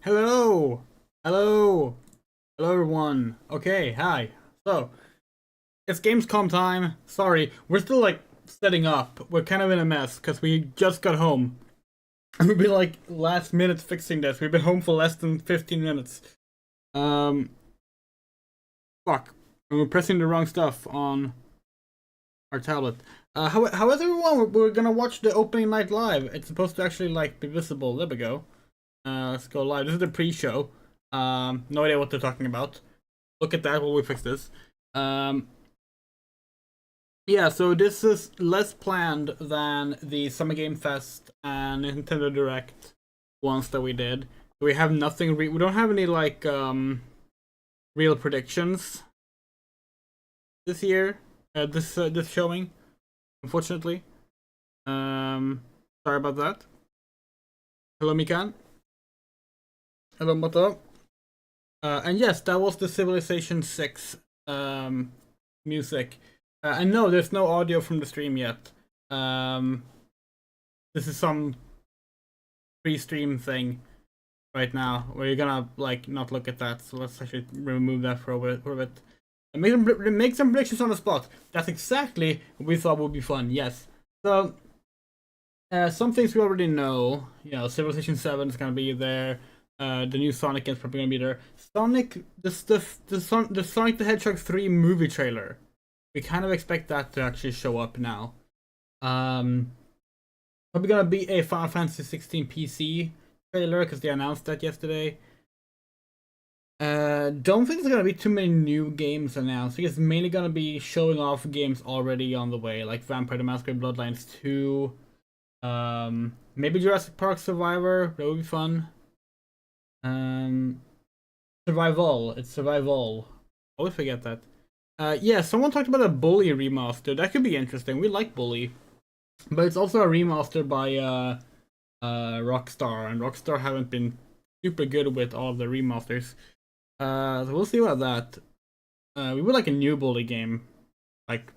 Hello! Hello! Hello everyone. Okay, hi. So, it's Gamescom time. Sorry, we're still like setting up. We're kind of in a mess because we just got home. And we've been like last minute fixing this. We've been home for less than 15 minutes. Um fuck. And we're pressing the wrong stuff on our tablet. How is everyone? We're gonna watch the opening night live. It's supposed to actually like be visible. There we go. Let's go live. This is the pre-show. No idea what they're talking about. Look at that while we fix this. Yeah, so this is less planned than the Summer Game Fest and Nintendo Direct ones that we did. We have nothing. We don't have any like real predictions this year. This showing, unfortunately. Sorry about that. Hello, Mikan. Hello, Moto. And yes, that was the Civilization 6 music. And no, there's no audio from the stream yet. This is some pre-stream thing right now where you're gonna like not look at that. So let's actually remove that for a bit. And make some predictions on the spot. That's exactly what we thought would be fun. Yes. So some things we already know. You know, Civilization 7 is gonna be there. The new Sonic game's probably gonna be there. Sonic, the Sonic the Hedgehog 3 movie trailer. We kind of expect that to actually show up now. Probably gonna be a Final Fantasy 16 PC trailer because they announced that yesterday. Don't think there's gonna be too many new games announced. I think it's mainly gonna be showing off games already on the way, like Vampire the Masquerade Bloodlines 2. Maybe Jurassic Park Survivor. That would be fun. Survival. It's Survival. I always forget that. Yeah, someone talked about a Bully remaster. That could be interesting. We like Bully. But it's also a remaster by Rockstar, and Rockstar haven't been super good with all of the remasters. So we'll see about that. We would like a new Bully game. Like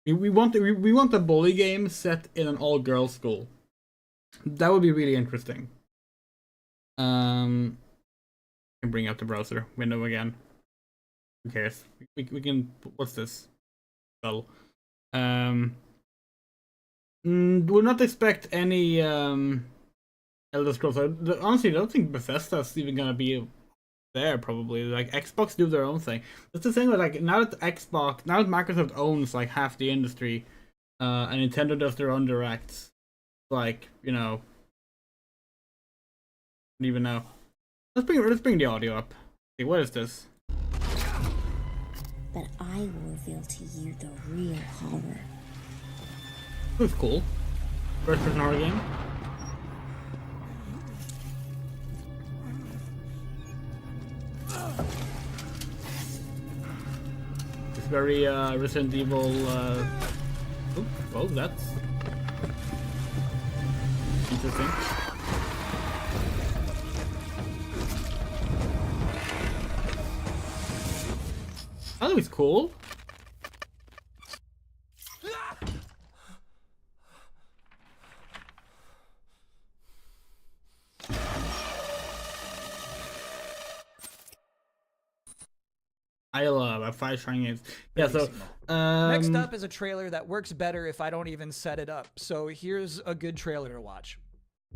we want a Bully game set in an all-girls school. That would be really interesting. Can bring up the browser window again. Who cares? We can. What's this? Well, would not expect any Elder Scrolls. Honestly, I don't think Bethesda's even gonna be there. Probably like Xbox do their own thing. That's the thing with like now that Microsoft owns like half the industry, and Nintendo does their own directs. Like I don't even know. Let's bring the audio up. See, what is this? But I will reveal to you the real horror. Looks cool. First person horror game. It's very Resident Evil. Oh, that's interesting. That looks cool. I love 5 shrine games. Yeah, so next up is a trailer that works better if I don't even set it up. So here's a good trailer to watch.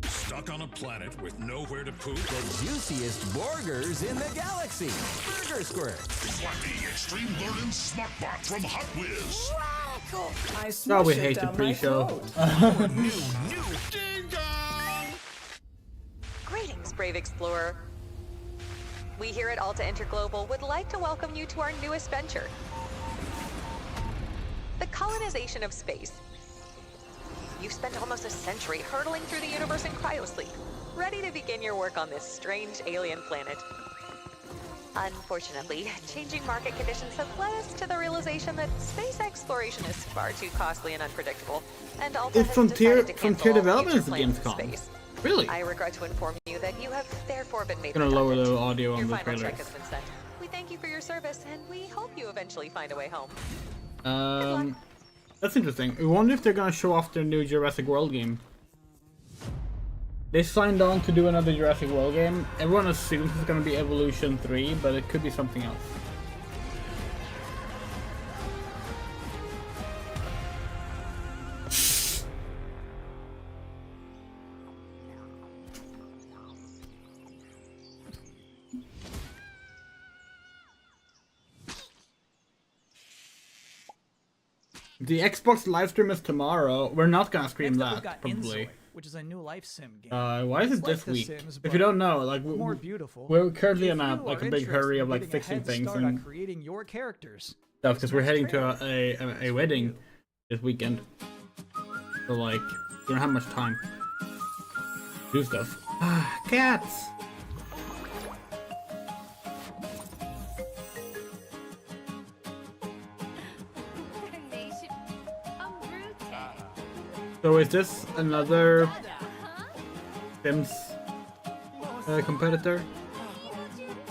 Stuck on a planet with nowhere to poop? The juiciest burgers in the galaxy. Burger Squirt. Flappy Extreme Learning Smartbot from Hot Whiz. Radical! I Oh, we smushed it hate the down my pre-show. throat. New Ding Dong! Greetings, brave explorer. We here at Alta Interglobal would like to welcome you to our newest venture, the colonization of space. You've spent almost a century hurtling through the universe in cryosleep, ready to begin your work on this strange alien planet. Unfortunately, changing market conditions have led us to the realization that space exploration is far too costly and unpredictable, and Alta It's has Frontier decided to cancel all Development future is the plans in Gamescom. space. Really? I regret to inform you that you have therefore been made Gonna lower redundant. the audio on Your the final trailer. check has been sent. We thank you for your service, and we hope you eventually find a way home. That's interesting. I wonder if they're gonna show off their new Jurassic World game. They signed on to do another Jurassic World game. Everyone assumes it's gonna be Evolution 3, but it could be something else. The Xbox livestream is tomorrow. We're not gonna stream Next up, we've that, got probably. Insoy, which is a new life sim game. Why is It's it like this The week? Sims, If but you don't know, like more beautiful. we're currently If in a you like are a big hurry interested of in like getting a fixing head things start on and creating your characters. stuff because we're This heading next to trailer a is wedding for you. this weekend. So like, we don't have much time to do stuff. Ah, cats. So is this another Sims competitor?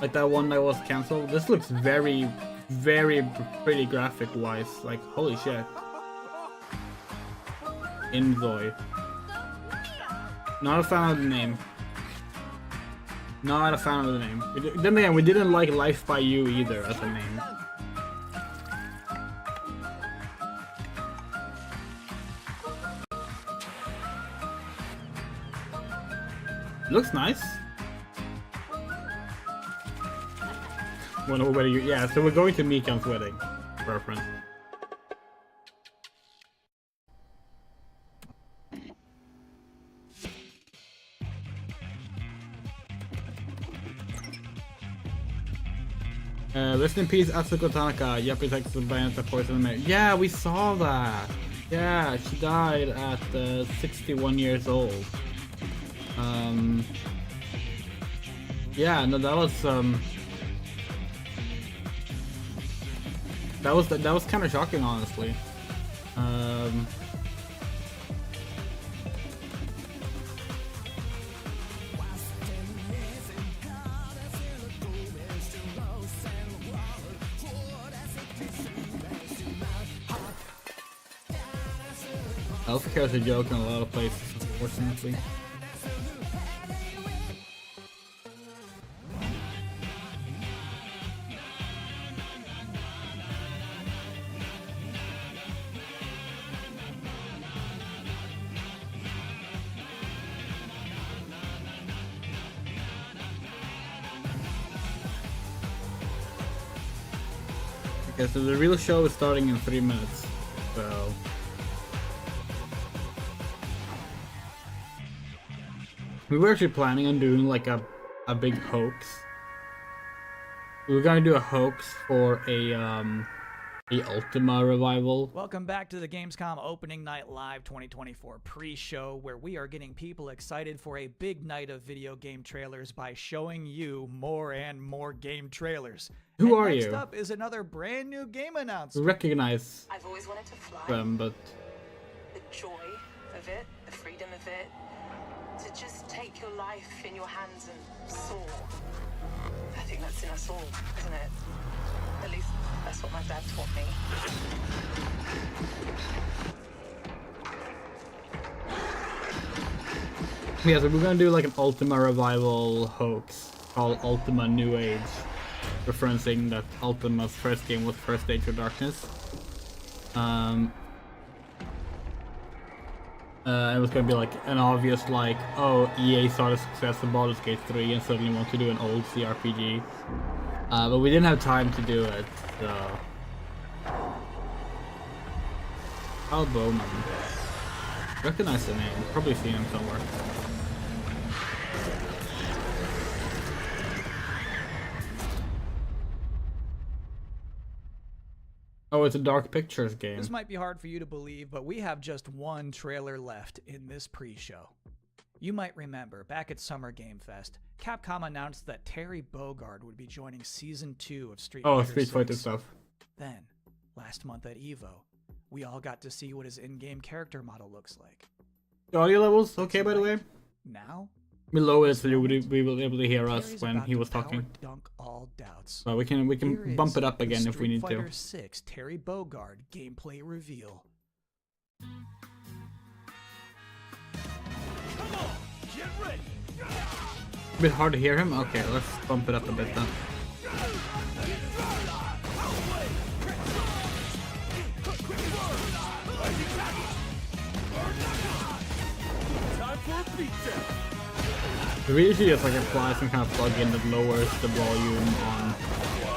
Like that one that was cancelled? This looks very, very pretty graphic wise. Like, holy shit. Inzoy. Not a fan of the name. Not a fan of the name. Then again, we didn't like Life by You either as a name. Looks nice. Well, wedding, yeah, so we're going to Mikan's wedding. Preference. Rest in peace, Atsuko Tanaka. Yappy Texas Bayonetta Poison Mary. Yeah, we saw that. Yeah, she died at 61 years old. Yeah, no, that was that was kind of shocking, honestly. Healthcare is a joke in a lot of places, unfortunately. Okay, so the real show is starting in 3 minutes, so... We were actually planning on doing like a big hoax. We were gonna do a hoax for a Ultima revival. Welcome back to the Gamescom Opening Night Live 2024 pre-show, where we are getting people excited for a big night of video game trailers by showing you more and more game trailers. Who and are next you? up is another brand new game We announcement. recognize I've always wanted to fly. them, but The joy of it, the freedom of it, to just take your life in your hands and soar. I think that's in us all, isn't it? At least that's what my dad taught me. yeah, so we're gonna do like an Ultima revival hoax called Ultima New Age, referencing that Ultima's first game was First Age of Darkness. It was gonna be like an obvious like, oh, EA saw the success of Baldur's Gate 3 and suddenly want to do an old CRPG. But we didn't have time to do it, so... Al Bowman. Recognize the name, probably seen him somewhere. Oh, it's a Dark Pictures game. This might be hard for you to believe, but we have just one trailer left in this pre-show. You might remember, back at Summer Game Fest, Capcom announced that Terry Bogard would be joining Season 2 of Street Oh, Fighter Street Fighter 6. stuff. Then, last month at EVO, we all got to see what his in-game character model looks like. The audio levels okay, by the way? Now, Below it so you would be able to hear us Terry's when about he to was talking. power dunk all doubts. So we can Here bump is it up the again if we need Street to. Fighter 6 Terry Bogard gameplay reveal. Come on, get ready. A bit hard to hear him? Okay, let's bump it up a bit then. We usually just like apply some kind of plugin that lowers the volume on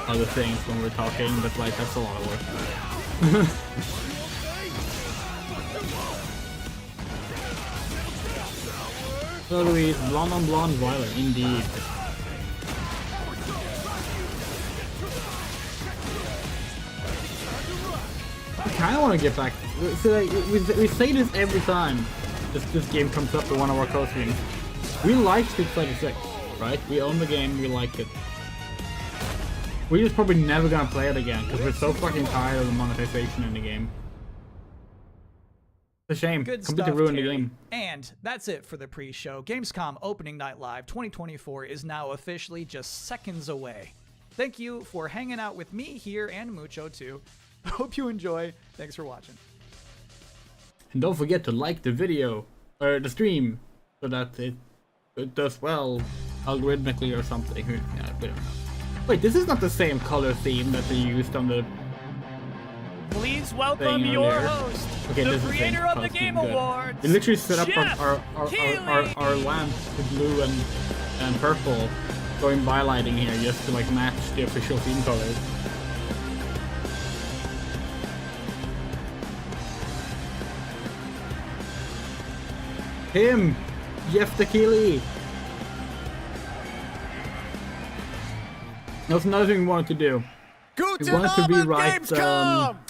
other things when we're talking, but like that's a lot of work. So Louise, blonde on blonde violent, indeed. I kinda wanna get back. So like, we say this every time this game comes up for one of our co-streams. We like Street Fighter 6, right? We own the game, we like it. We're just probably never gonna play it again because we're so fucking tired of the monetization in the game. It's a shame. Good Completely stuff, ruined the Terry. game. And that's it for the pre-show. Gamescom Opening Night Live 2024 is now officially just seconds away. Thank you for hanging out with me here and Mucho too. Hope you enjoy. Thanks for watching. And don't forget to like the video or the stream so that it does well algorithmically or something. Yeah, we don't know. Wait, this is not the same color theme that they used on the Please welcome thing your earlier. host, Okay, the this is the same creator of the costume, Game good. Awards. We literally set up Jeff our lamps to blue and purple, going by lighting here just to like match the official theme colors. Him! Jeff Tequili! That's another thing we wanted to do. We wanted to rewrite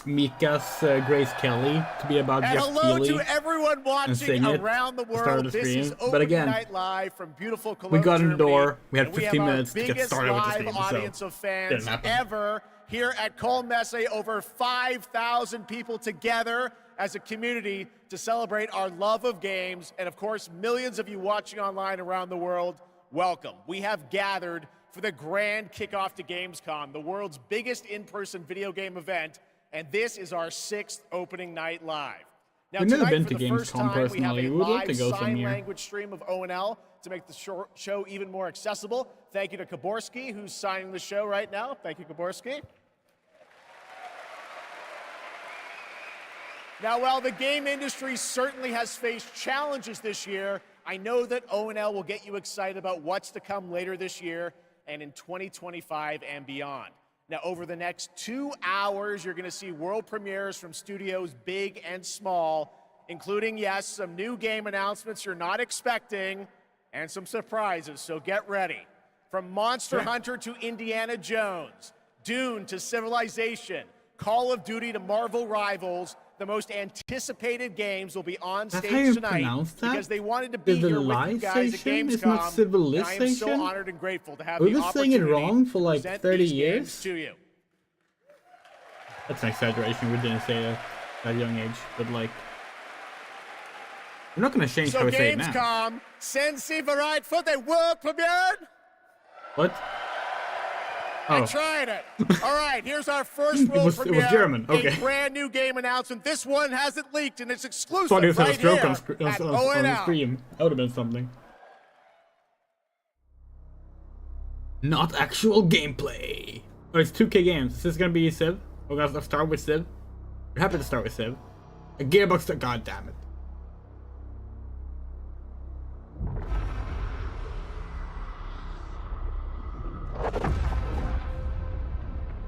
Mika's Grace Kelly to be about And Jeff hello Keighley to everyone and watching sing it around the at the start of world. the This stream. is But Opening again, Night Live from beautiful Cologne, we got in the Germany, door. We had and 15 have our minutes to get biggest started with the live stream, audience so of fans didn't happen. ever here at Cologne Messe. Over 5,000 people together as a community to celebrate our love of games, and of course, millions of you watching online around the world. Welcome. We have gathered for the grand kickoff to Gamescom, the world's biggest in-person video game event, and this is our 6th Opening Night Live. Now, We've never tonight, been for to the first Gamescom time, we have personally. a We would like live to go some sign year. language stream of O&L to make the show even more accessible. Thank you to Kaborski, who's signing the show right now. Thank you, Kaborski. Now, while the game industry certainly has faced challenges this year, I know that O&L will get you excited about what's to come later this year and in 2025 and beyond. Now, over the next 2 hours, you're going to see world premieres from studios big and small, including, yes, some new game announcements you're not expecting, and some surprises, so get ready. From Monster Hunter to Indiana Jones, Dune to Civilization, Call of Duty to Marvel Rivals, the most anticipated games will be on That's how stage you tonight pronounce that? because they wanted to be here with you guys at Civilization? Gamescom. It's not And I am so civilization? honored and grateful to have We've the been saying it opportunity wrong for to like present 30 these years. games to you. That's an exaggeration. We didn't say that at a young age, but like, we're not gonna change So how we say it now. Gamescom, Sensi bereit for the world premiere? What? I Oh, tried it. All right, here's our first world it was premiere. German. Okay. A brand new game announcement. This one hasn't leaked, and it's exclusive thought he was right had a stroke here on at the O&L. stream. That would have been something. Not actual gameplay. Oh, it's 2K games. Is this gonna be Civ? We're gonna start with Civ. We're happy to start with Civ. A Gearbox. God damn it.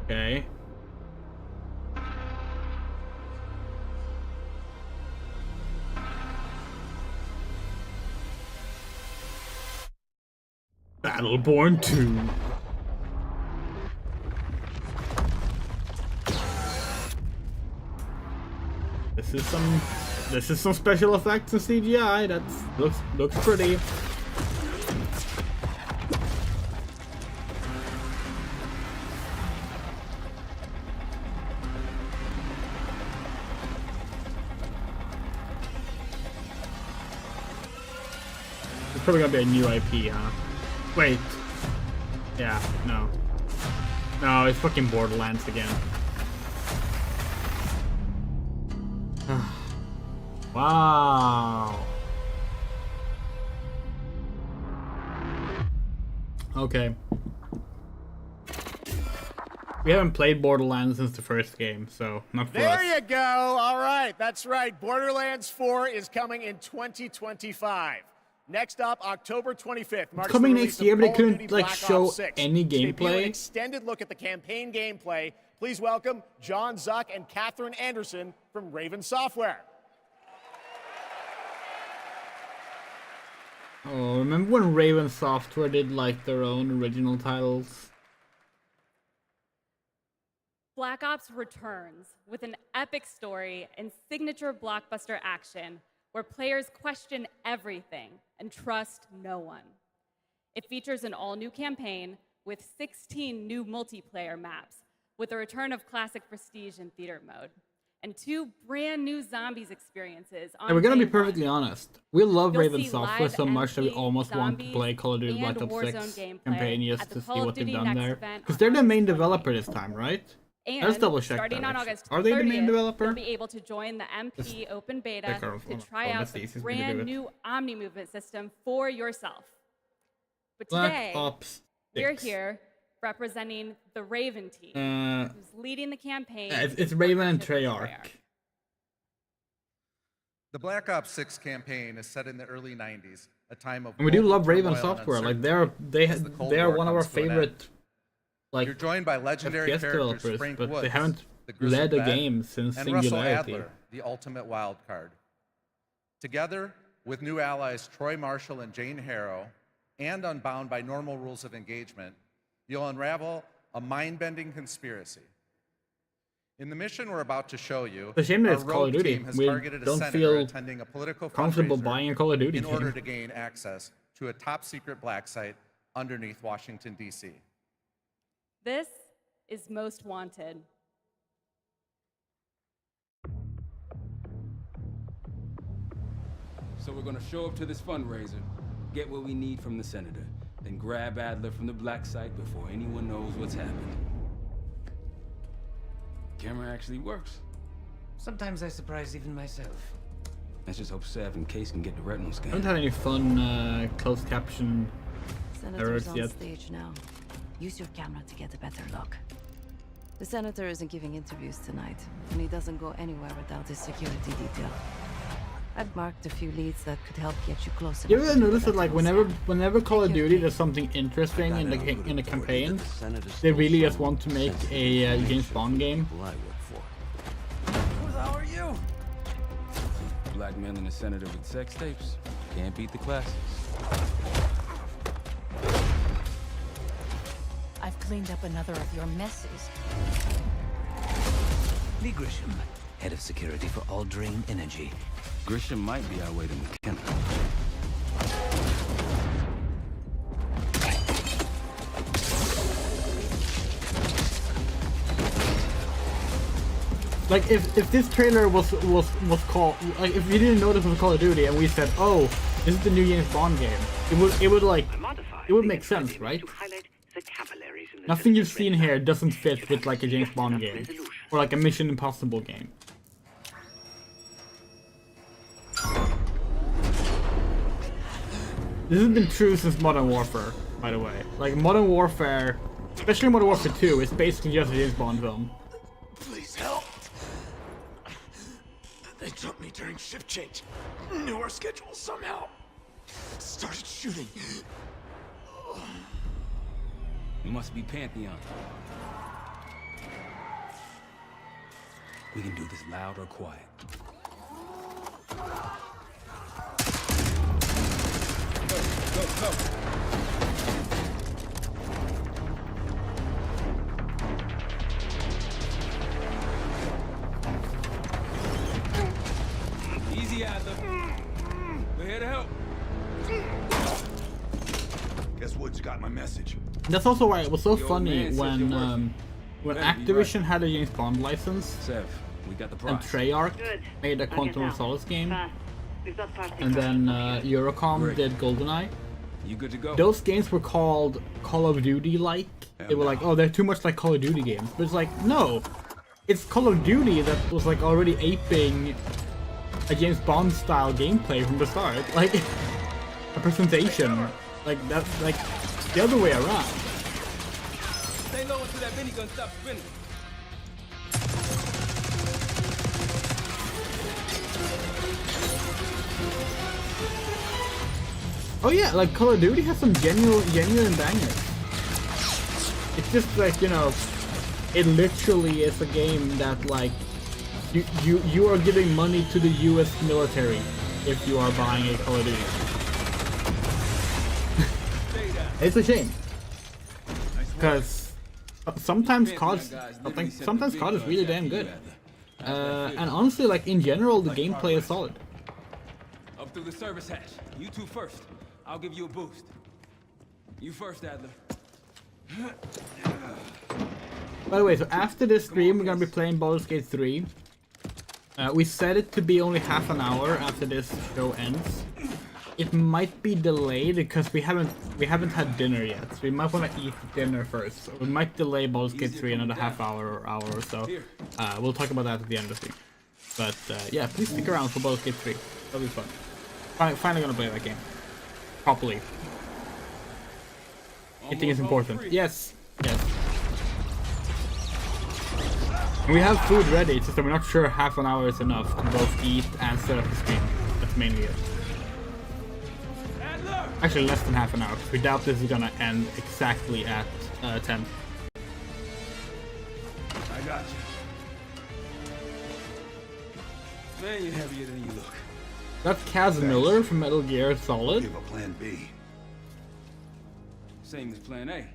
Okay. Battleborn 2. This is some special effects and CGI. That looks pretty. It's probably gonna be a new IP, huh? Wait. Yeah, no. No, it's fucking Borderlands again. Wow. Okay. We haven't played Borderlands since the first game, so not for us. There you go. All right, that's right. Borderlands 4 is coming in 2025. Next up, October 25th. Marks Coming the release next year, of but they Call of couldn't Duty like Black show Ops 6. any Debut an gameplay. extended look at the campaign gameplay. Please welcome John Zuck and Catherine Anderson from Raven Software. Oh, remember when Raven Software did like their own original titles? Black Ops returns with an epic story and signature blockbuster action where players question everything and trust no one. It features an all-new campaign with 16 new multiplayer maps, with the return of classic Prestige and Theater mode, and 2 brand new Zombies experiences on And we're gonna be day perfectly one. honest. We love You'll Raven see Software live so much that we MP, almost want to zombies, play Call of Duty Black and Ops Warzone 6 gameplay campaign just at the to see Call of what they've Duty done Next there. event Because on they're the main August 20th. developer this time, right? And Let's double check starting that, on actually. August Are they the main 30th, developer? You'll be able to join the MP open beta Pick our- to try oh, out that's the the easiest way to do brand it. new Omni movement system for yourself. But Black today, Ops 6. we're here representing the Raven team, who's leading the campaign. It's in Raven and partnership with Treyarch. The Black Ops 6 campaign is set in the early 90s, a time of And we do global love Raven turmoil and Software. Like uncertainty as the Cold they are War one of our comes to an end. favorite like You're joined by legendary FPS characters developers, Frank but Woods, they haven't the Grizzled led a Vet, game since and Russell Singularity. Adler, the ultimate wild card. Together with new allies Troy Marshall and Jane Harrow, and unbound by normal rules of engagement, you'll unravel a mind-bending conspiracy. In the mission we're about to show you, It's a shame that our it's Call of rogue Duty. team has We targeted a don't senator feel attending a political comfortable fundraiser buying a Call of Duty in order game. to gain access to a top-secret black site underneath Washington, D.C. This is Most Wanted. So we're gonna show up to this fundraiser, get what we need from the senator, then grab Adler from the black site before anyone knows what's happened. Camera actually works. Sometimes I surprise even myself. Let's just hope Sev and Case can get the retinal I scan. haven't had any fun closed caption Senator's errors on yet. stage now. Use your camera to get a better look. The senator isn't giving interviews tonight, and he doesn't go anywhere without his security detail. I've marked a few leads that could help get you closer. You ever notice that like whenever Call of Duty does something interesting in the campaign, they really just want to make a James Bond game. Who the hell are you? Blackmailing a senator with sex tapes. Can't beat the classics. I've cleaned up another of your messes. Lee Grisham, head of security for Aldrin Energy. Grisham might be our way to McKenna. Like if this trailer was called, like if you didn't know this was Call of Duty and we said, oh, this is the new James Bond game, it would make sense, right? Nothing you've seen here doesn't fit with like a James Bond game or like a Mission Impossible game. This has been true since Modern Warfare, by the way. Like Modern Warfare, especially Modern Warfare 2, is basically just a James Bond film. Please help. They jumped me during shift change. Knew our schedule somehow. Started shooting. It must be Pantheon. We can do this loud or quiet. Go. Easy, Adler. We're here to help. Guess Woods got my message. That's also why it was so funny man says when you're working. Activision had a James Bond license Sev, we got the and prize. Treyarch made a Quantum of Solace game, and then Eurocom did GoldenEye. You good to go? Those games were called Call of Duty-like. They were like, oh, they're too much like Call of Duty games. But it's like, no, it's Call of Duty that was like already aping a James Bond style gameplay from the start, like a presentation, like that, like the other way around. Stay low until that minigun stops spinning. Oh yeah, like Call of Duty has some genuine bangers. It's just like, you know, it literally is a game that like you are giving money to the US military if you are buying a Call of Duty. It's a shame. Because sometimes COD is really damn good. And honestly, like in general, the gameplay is solid. Up through the service hatch. You two first. I'll give you a boost. You first, Adler. By the way, so after this stream, we're gonna be playing Baldur's Gate 3. We set it to be only half an hour after this show ends. It might be delayed because we haven't had dinner yet. So we might want to eat dinner first. So we might delay Baldur's Gate 3 another half hour or so. We'll talk about that at the end of the stream. But yeah, please stick around for Baldur's Gate 3. That'll be fun. Finally gonna play that game properly. I think it's important. Yes, yes. And we have food ready. It's just that we're not sure half an hour is enough to both eat and set up the stream. That's mainly it. Actually, less than half an hour. We doubt this is gonna end exactly at 10. I got you. Man, you're heavier than you look. That's Kaz Miller from Metal Gear Solid. Give a plan B. Same as plan A.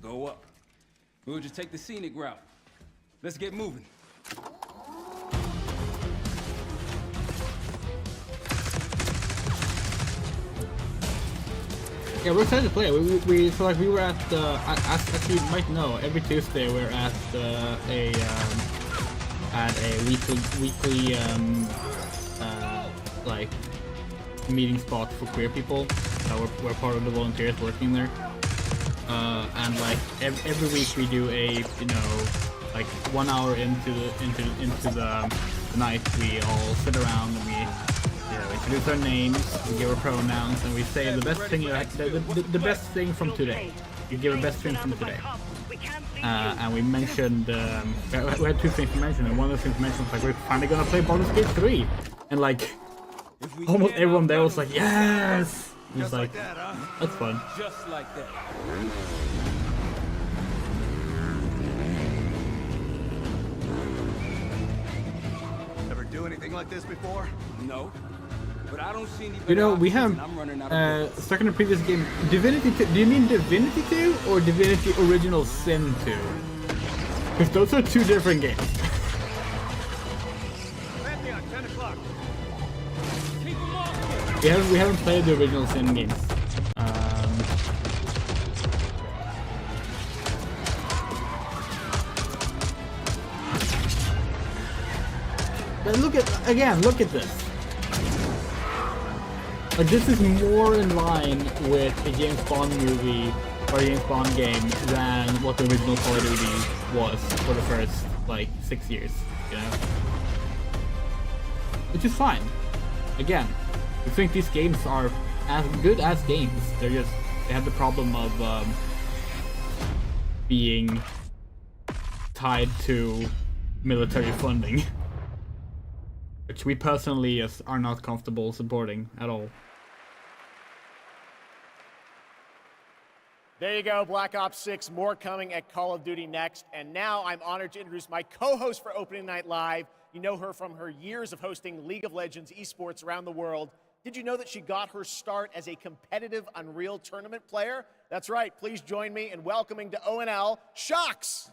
Go up. We'll just take the scenic route. Let's get moving. Yeah, we're excited to play. We so like we were at as you might know, every Tuesday we're at a weekly like meeting spot for queer people. We're part of the volunteers working there, and like every week we do a, you know, like 1 hour into the night, we all sit around and we, you know, introduce our names, we give our pronouns, and we say the best thing the best thing from today. You give a best thing from today. And we mentioned we had two things to mention, and one of the things to mention was like we're finally gonna play Baldur's Gate 3, and like almost everyone there was like, yes. It was like that, huh? That's fun. Just like that. Ever do anything like this before? No. But I don't see any. You know, we have stuck in the previous game, Divinity 2. Do you mean Divinity 2 or Divinity Original Sin 2? Because those are two different games. Pantheon, 10 o'clock. We haven't played the original Sin games. But look at this. Like, this is more in line with a James Bond movie or a James Bond game than what the original Call of Duty was for the first, like, 6 years, you know? Which is fine. Again, I think these games are as good as games. They have the problem of being tied to military funding. Which we personally are not comfortable supporting at all. There you go, Black Ops 6, more coming at Call of Duty next. And now I'm honored to introduce my co-host for Opening Night Live. You know her from her years of hosting League of Legends esports around the world. Did you know that she got her start as a competitive Unreal Tournament player? That's right, please join me in welcoming to ONL, Shocks!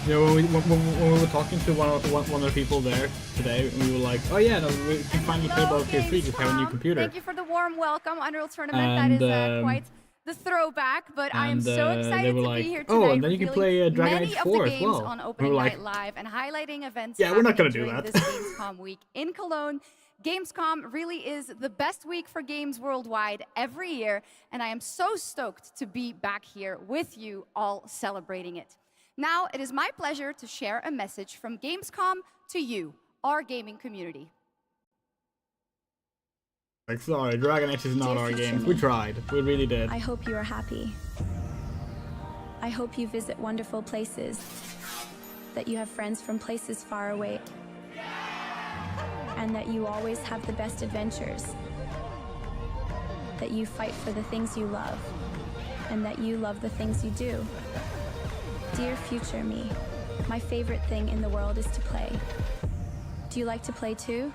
You know, when we were talking to one of the people there today, we were like, oh yeah, no, we can finally play Baldur's Gate 3, just have a new computer. Thank you for the warm welcome, Unreal Tournament. That is quite the throwback, but I am so excited to be here today. Oh, and then you can play Dragon Age 4 as well. On Opening Night Live and highlighting events. Yeah, we're not gonna do that. This Gamescom week in Cologne. Gamescom really is the best week for games worldwide every year, and I am so stoked to be back here with you all celebrating it. Now, it is my pleasure to share a message from Gamescom to you, our gaming community. Like, sorry, Dragon Age is not Dear our future game. me, We tried. We really did. I hope you are happy. I hope you visit wonderful places, that you have friends from places far away, and that you always have the best adventures, that you fight for the things you love, and that you love the things you do. Dear future me, my favorite thing in the world is to play. Do you like to play too?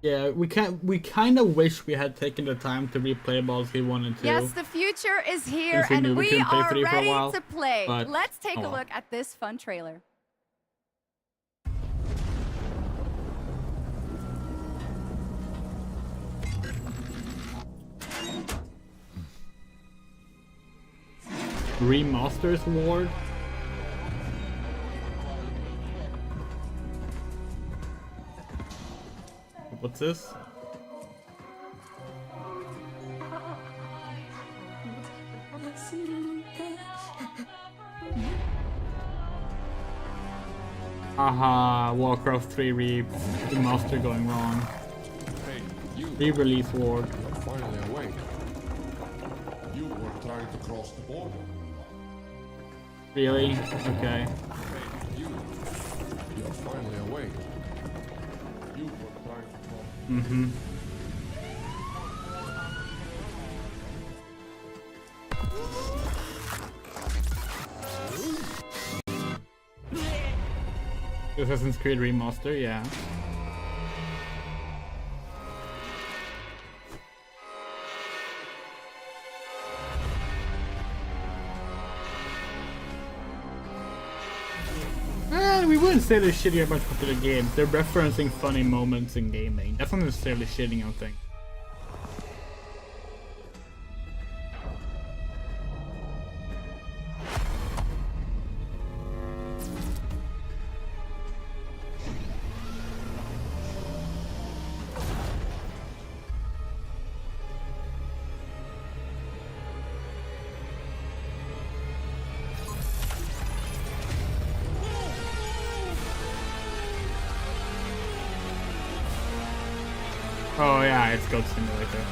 Yeah, we kind of wish we had taken the time to replay Baldur's Gate 1 and 2. Yes, the future is here, Since we knew and we we couldn't play are 3 for a ready while, to play. but- Let's take oh a well. look at this fun trailer. Remasters Award? What's this? Haha, Warcraft 3 remaster going wrong. Hey, you. Re-release award. You're finally awake. You were trying to cross the border. Really? Okay. Hey, you. You're finally awake. You were trying to cross. Mm-hmm. Assassin's Creed remaster, yeah. We wouldn't say they're shitting on a bunch of popular games. They're referencing funny moments in gaming. That's not necessarily shitting on things. Oh yeah, it's Goat Simulator.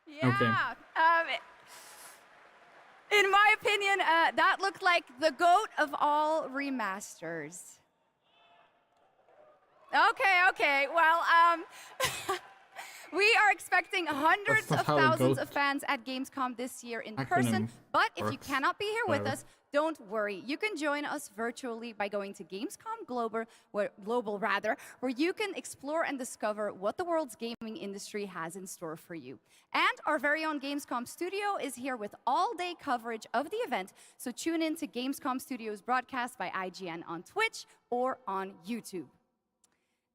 Yeah. Okay. In my opinion, that looked like the GOAT of all remasters. Okay. Well, we are expecting hundreds not of how a thousands GOAT of fans at Gamescom this year in acronym person. But if you works. cannot be here with Whatever. us, don't worry. You can join us virtually by going to Gamescom Global, where you can explore and discover what the world's gaming industry has in store for you. And our very own Gamescom studio is here with all-day coverage of the event, so tune in to Gamescom Studios broadcast by IGN on Twitch or on YouTube.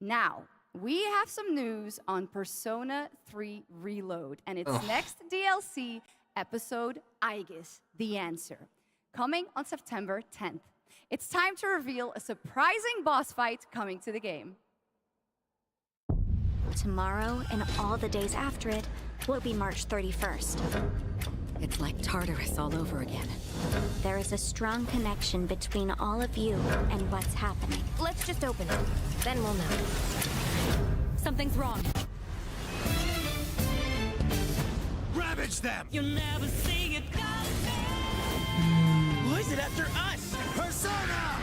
Now, we have some news on Persona 3 Reload and its next DLC episode, Aegis, The Answer, coming on September 10th. It's time to reveal a surprising boss fight coming to the game. Tomorrow and all the days after it will be March 31st. It's like Tartarus all over again. There is a strong connection between all of you and what's happening. Let's just open it. Then we'll know. Something's wrong. Ravage them! You'll never see it Why is it after us? Persona!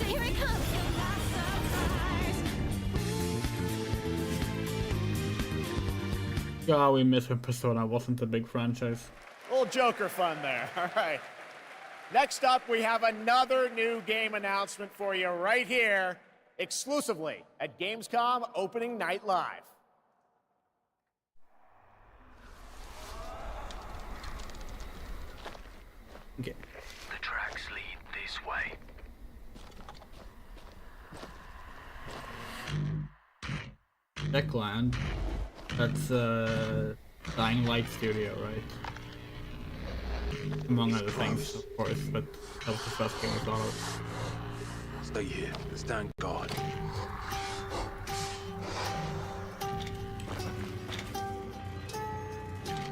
Here it comes! God, we miss when Persona wasn't a big franchise. Little Joker fun there. All right. Next up, we have another new game announcement for you right here, exclusively at Gamescom Opening Night Live. Okay. The tracks lead this way. Techland. That's Dying Light Studio, right? Among other things, of course, but that was the first game we thought of. Stay here. Stand guard.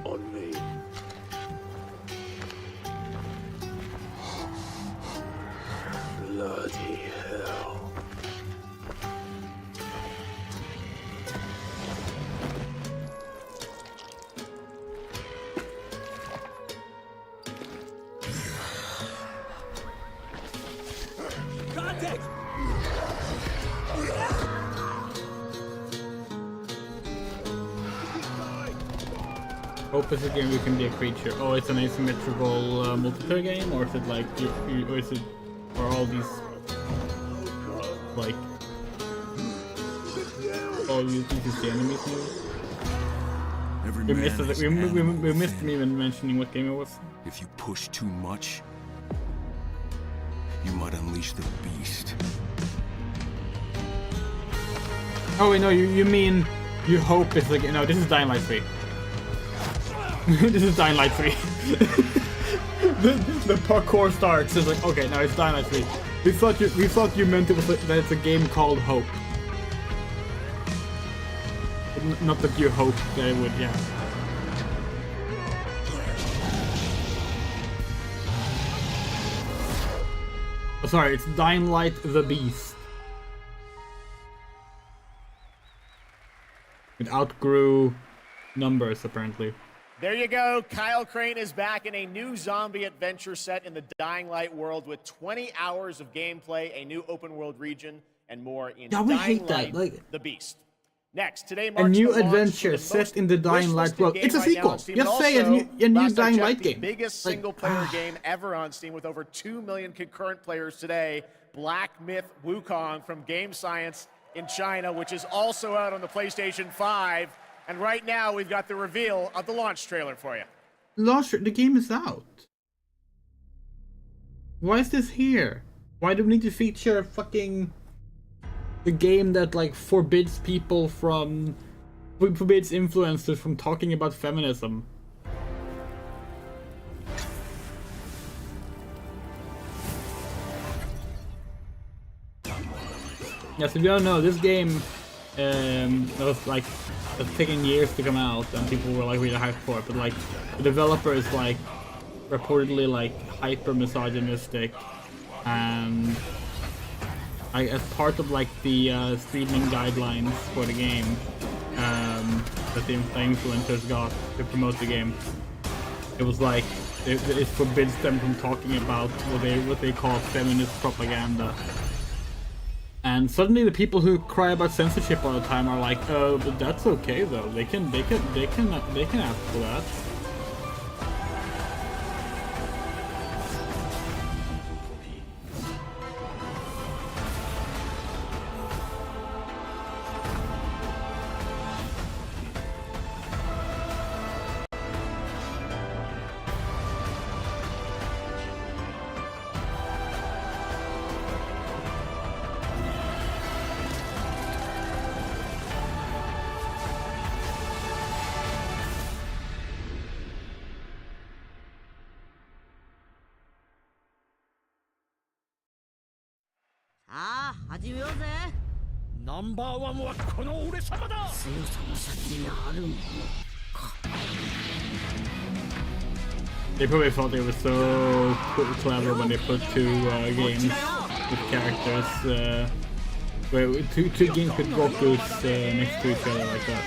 On me. Bloody hell. Contact! Hope is a game you can be a creature. Oh, it's an asymmetrical multiplayer game, or is it like or is it, or all these like all these the enemies now? We missed me even mentioning what game it was. If you push too much, you might unleash the beast. Oh wait, no, you mean you hope it's like no, this is Dying Light 3. This is Dying Light 3. the parkour starts. It's like okay, now it's Dying Light 3. We thought you meant it was that it's a game called Hope. Not that you hope that it would, yeah. Oh, sorry, it's Dying Light the Beast. It outgrew numbers, apparently. There you go. Kyle Crane is back in a new zombie adventure set in the Dying Light world with 20 hours of gameplay, a new open world region, and more in Yeah, we Dying hate that. Light Like the Beast. Next, today a marks new the launch adventure for the set in the Dying Light world. It's a game right now on sequel. Steam. Just And say also, a new last I Dying checked, Light the game. biggest Like, single-player game ever on Steam with over 2 million concurrent players today. Black Myth Wukong from Game Science in China, which is also out on the PlayStation 5. And right now, we've got the reveal of the launch trailer for you. the game is out. Why is this here? Why do we need to feature fucking the game that like forbids influencers from talking about feminism? Yes, if you don't know, this game was like it's taking years to come out, and people were like really hyped for it. But like the developer is like reportedly like hyper misogynistic, and as part of like the streaming guidelines for the game that the influencers got to promote the game, it was like it forbids them from talking about what they call feminist propaganda. And suddenly the people who cry about censorship all the time are like, oh, but that's okay though. They can ask for that. They probably thought they were so clever when they put two games with characters, where two games with Gokus next to each other like that.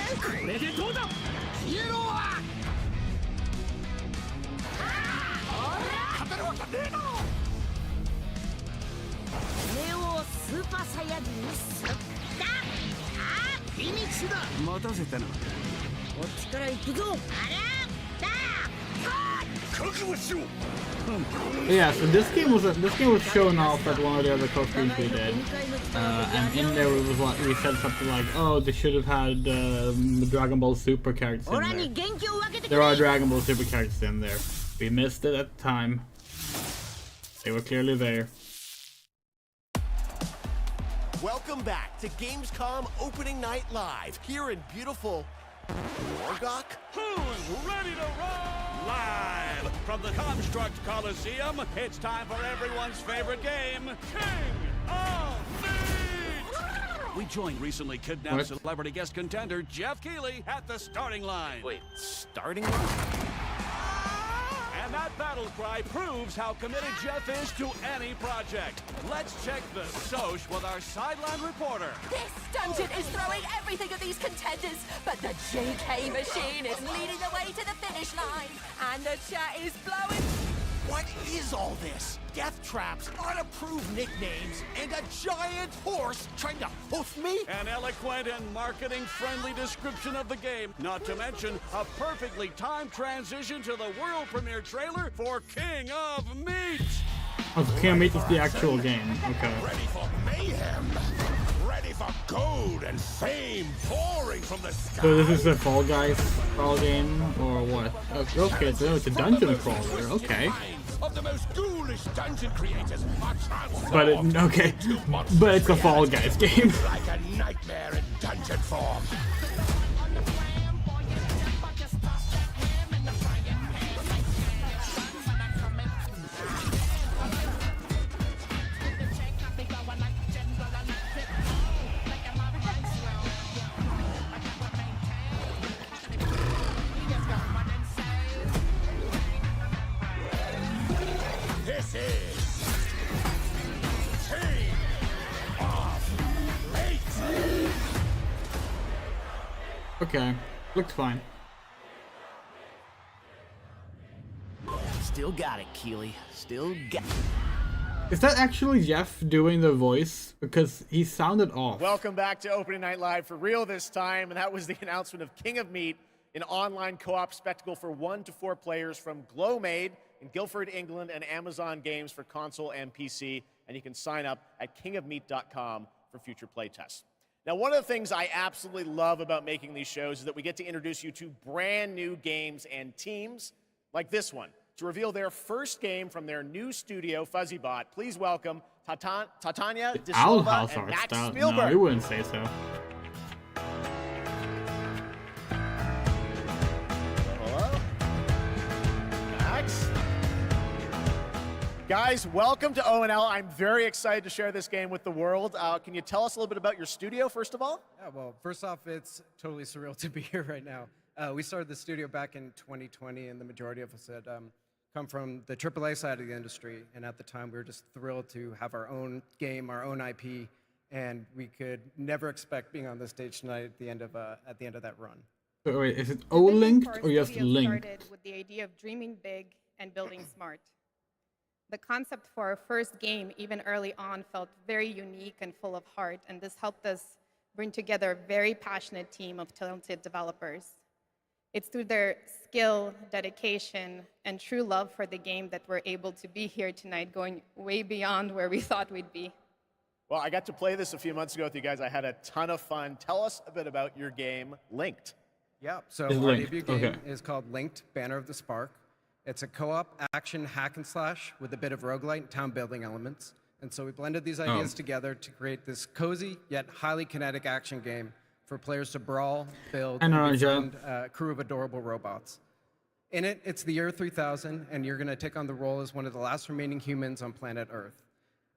Yeah, so this game was shown off at one of the other co-streams we did, and in there it was like we said something like, "Oh, they should have had Dragon Ball Super characters in there." There are Dragon Ball Super characters in there. We missed it at the time. They were clearly there. Welcome back to Gamescom Opening Night Live here in beautiful Wargok. Who's ready to roll? Live from the Construct Coliseum, it's time for everyone's favorite game, King of We joined recently kidnapped What? celebrity guest contender Jeff Keighley at the starting line. Wait, starting line? And that battle cry proves how committed Jeff is to any project. Let's check the soch with our sideline reporter. This dungeon is throwing everything at these contenders, but the JK machine is leading the way to the finish line, and the chat is blowing. What is all this? Death traps, unapproved nicknames, and a giant horse trying to hoof me? An eloquent and marketing-friendly description of the game, not to mention a perfectly timed transition to the world premiere trailer for King of Meat. Oh, King of Meat is the actual game. Okay. Ready for mayhem. Ready for gold and fame pouring from the sky. So this is a Fall Guys crawl game, or what? Okay, so it's a dungeon crawler. Okay. Of the most ghoulish dungeon creators are transformed But okay, but it's a Fall Guys game. like a nightmare in dungeon form. This is King of Meat. Okay, looked fine. Still got it, Keighley. Still got it. Is that actually Jeff doing the voice? Because he sounded off. Welcome back to Opening Night Live for real this time, and that was the announcement of King of Meat, an online co-op spectacle for 1 to 4 players from Glowmade in Guildford, England, and Amazon Games for console and PC, and you can sign up at kingofmeat.com for future playtests. Now, one of the things I absolutely love about making these shows is that we get to introduce you to brand new games and teams like this one to reveal their first game from their new studio, FuzzyBot. Please welcome Tatania Owl Desilva House and art Max style. Spielberg. No, I wouldn't say so. Hello? Max? Guys, welcome to O&L. I'm very excited to share this game with the world. Can you tell us a little bit about your studio, first of all? Yeah, well, first off, it's totally surreal to be here right now. We started the studio back in 2020, and the majority of us had come from the AAA side of the industry. And at the time, we were just thrilled to have our own game, our own IP, and we could never expect being on this stage tonight at the end of that run. So wait, is it O-linked or just linked? Started with the idea of dreaming big and building smart. The concept for our first game, even early on, felt very unique and full of heart, and this helped us bring together a very passionate team of talented developers. It's through their skill, dedication, and true love for the game that we're able to be here tonight, going way beyond where we thought we'd be. Well, I got to play this a few months ago with you guys. I had a ton of fun. Tell us a bit about your game, Linked. Yeah, so It's our Linked, debut game okay. is called Linked, Banner of the Spark. It's a co-op action hack and slash with a bit of roguelite and town building elements. And so we blended these ideas together to create this cozy yet highly kinetic action game for players to brawl, build, and befriend a crew of adorable robots. In it, it's the year 3000, and you're going to take on the role as one of the last remaining humans on planet Earth.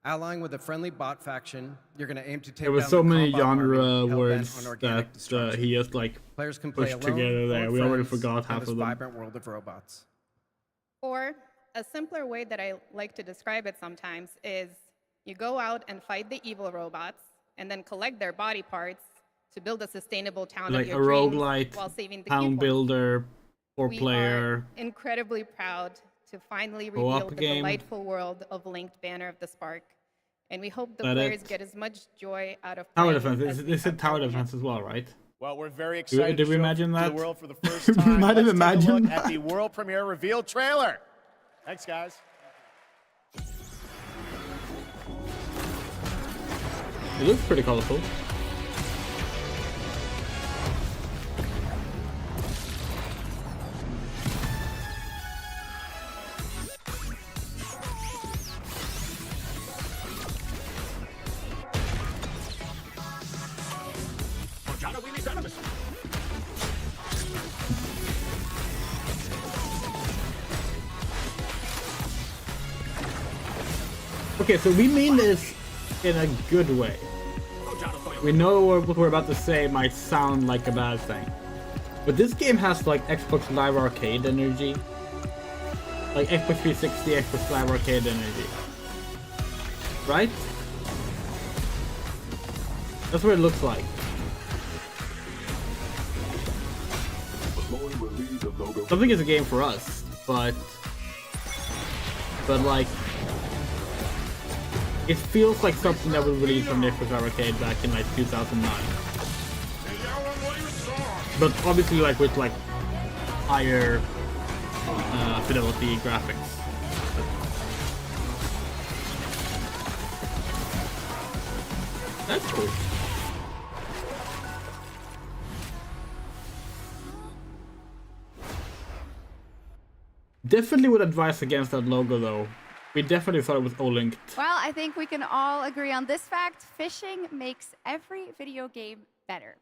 Allying with a friendly bot faction, you're going to aim to take There was down so the many combat army genre hell-bent words on organic that destruction. he just like Players can play pushed alone together or there. with We already friends forgot in half this of them. vibrant world of robots. Or a simpler way that I like to describe it sometimes is you go out and fight the evil robots and then collect their body parts to build a sustainable town Like of a your dreams roguelite, while saving the town viewpoint. builder, We four-player. are incredibly proud to finally Co-op reveal the game. delightful world of Linked Banner of the Spark. And we hope the That players it? get as much joy out of Tower playing defense. as This is tower defense as well, right? Well, we're very excited Did we to show imagine to that? the world for the first time. We might have Let's take a imagined look at the world premiere reveal trailer. Thanks, guys. It looks pretty colorful. Okay, so we mean this in a good way. We know what we're about to say might sound like a bad thing, but this game has like Xbox Live Arcade energy. Like Xbox 360, Xbox Live Arcade energy. Right? That's what it looks like. Something is a game for us, but like it feels like something that was released on the Xbox Live Arcade back in like 2009. But obviously like with like higher fidelity graphics. That's cool. Definitely would advise against that logo though. We definitely thought it was O-linked. Well, I think we can all agree on this fact. Fishing makes every video game better.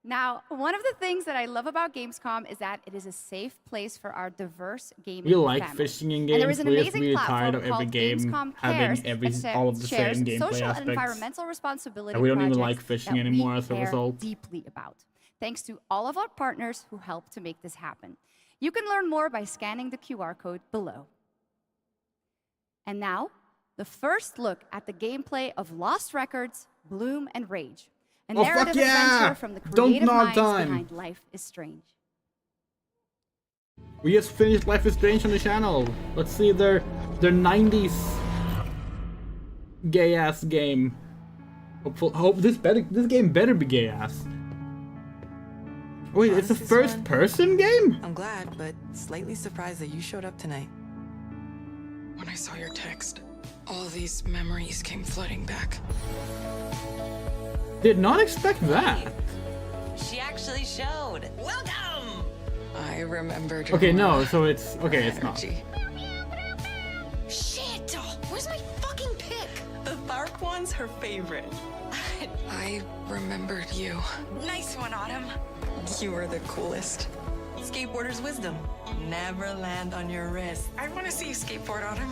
Now, one of the things that I love about Gamescom is that it is a safe place for our diverse gaming We like family. fishing in And there games. is an We're just amazing really platform tired of every called game Gamescom having Cares all of the shares same gameplay social and aspects. environmental responsibility And we don't even like projects fishing that anymore we as a care result. deeply about. Thanks to all of our partners who help to make this happen. You can learn more by scanning the QR code below. And now, the first look at the gameplay of Lost Records, Bloom and Rage. A narrative adventure from the creative minds behind Life is Strange. We just finished Life is Strange on the channel. Let's see their 90s gay ass game. Hope this game better be gay ass. Wait, it's a first person game? I'm glad, but slightly surprised that you showed up tonight. When I saw your text, all these memories came flooding back. Did not expect that. She actually showed. Welcome! I remembered. Okay, no, so it's okay, it's not. Shit! Where's my fucking pick? The dark one's her favorite. I remembered you. Nice one, Autumn. You were the coolest. Skateboarder's wisdom. Never land on your wrist. I want to see you skateboard, Autumn.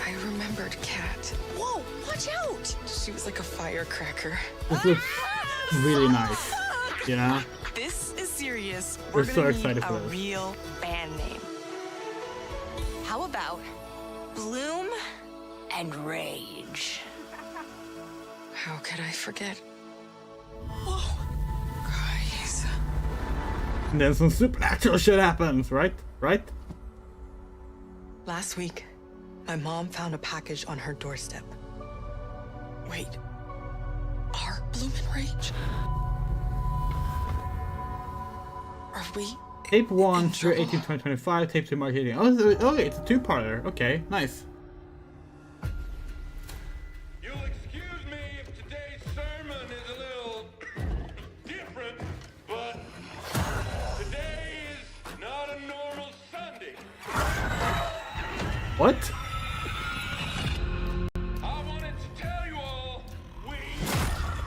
I remembered Kat. Whoa, watch out! She was like a firecracker. This looks really nice, you know? This is serious. We're We're so gonna excited need for a this. real band name. How about Bloom and Rage? How could I forget? And then some supernatural shit happens, right? Right? Last week, my mom found a package on her doorstep. Wait. Are Bloom and Rage? Are we? Tape 1, February 18, 2025, tape 2, March 18. Oh, okay, it's a two-parter. Okay, nice. You'll excuse me if today's sermon is a little different, but today is not a normal Sunday. What? I wanted to tell you all, we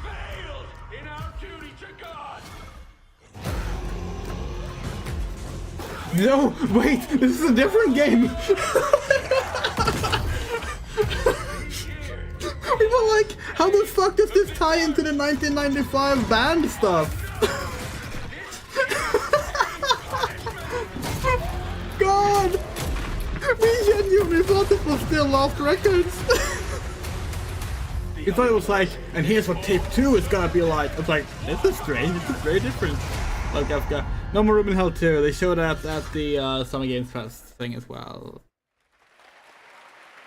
failed in our duty to God. No, wait, this is a different game. We were like, how the fuck does this tie into the 1995 band stuff? God! We genuinely thought this was still Lost Records. We thought it was like, and here's what tape 2 is gonna be like. It's like, this is strange, this is very different. Like, I've got No More Room in Hell 2. They showed that at the Summer Games Fest thing as well.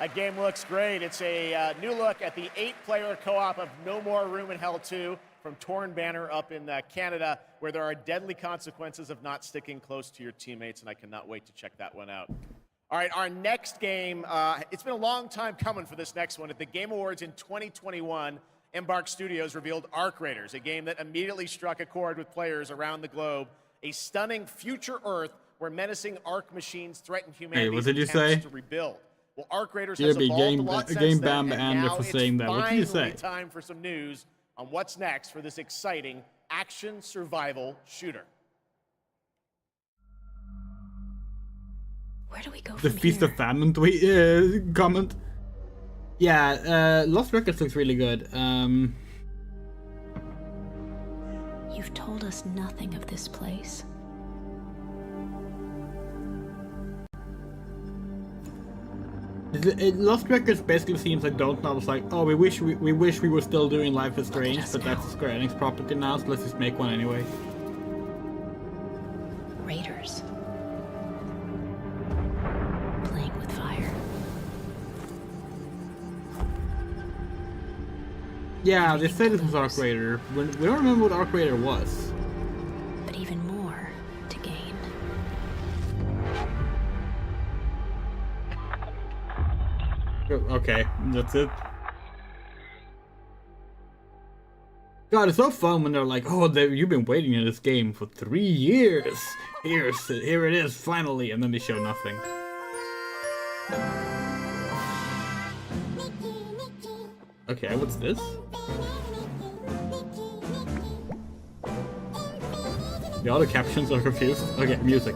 That game looks great. It's a new look at the 8-player co-op of No More Room in Hell 2 from Torn Banner up in Canada, where there are deadly consequences of not sticking close to your teammates, and I cannot wait to check that one out. All right, our next game, it's been a long time coming for this next one. At the Game Awards in 2021, Embark Studios revealed Arc Raiders, a game that immediately struck a chord with players around the globe. A stunning future Earth where menacing Arc machines threaten humanity's Hey, what did you attempts say? to rebuild. Well, Arc Raiders Yeah, has be evolved game- a lot game since bam then, and and now for it's saying that. What did you finally say? time for some news on what's next for this exciting action survival shooter. Where do we go The from Feast here? of Famine tweet comment. Yeah, Lost Records looks really good. You've told us nothing of this place. Lost Records basically seems like Don't Know was like, oh, we wish we were still doing Life is Strange, but that's a Square Enix property now, so let's just make one anyway. Raiders. Playing with fire. Yeah, they said it was Arc Raider. We don't remember what Arc Raider was. But even more to gain. Okay, that's it. God, it's so fun when they're like, oh, you've been waiting in this game for 3 years. Here it is, finally, and then they show nothing. Okay, what's this? The auto captions are confused. Okay, music.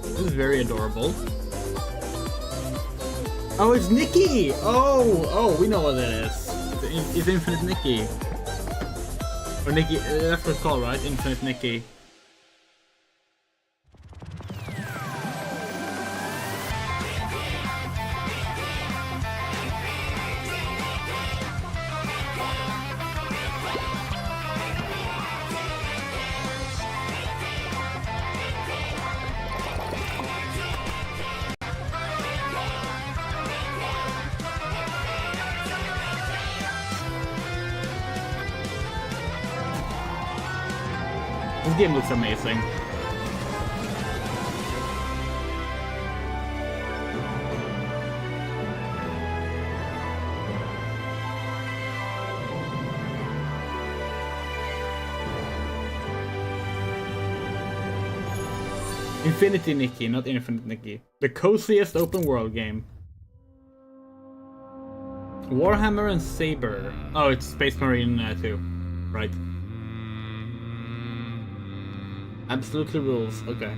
This is very adorable. Oh, it's Nikki! Oh, we know what it is. It's Infinite Nikki. Or Nikki, that's what it's called, right? Infinite Nikki. This game looks amazing. Infinity Nikki, not Infinite Nikki. The coziest open world game. Warhammer and Saber. Oh, it's Space Marine 2. Right. Absolutely rules. Okay.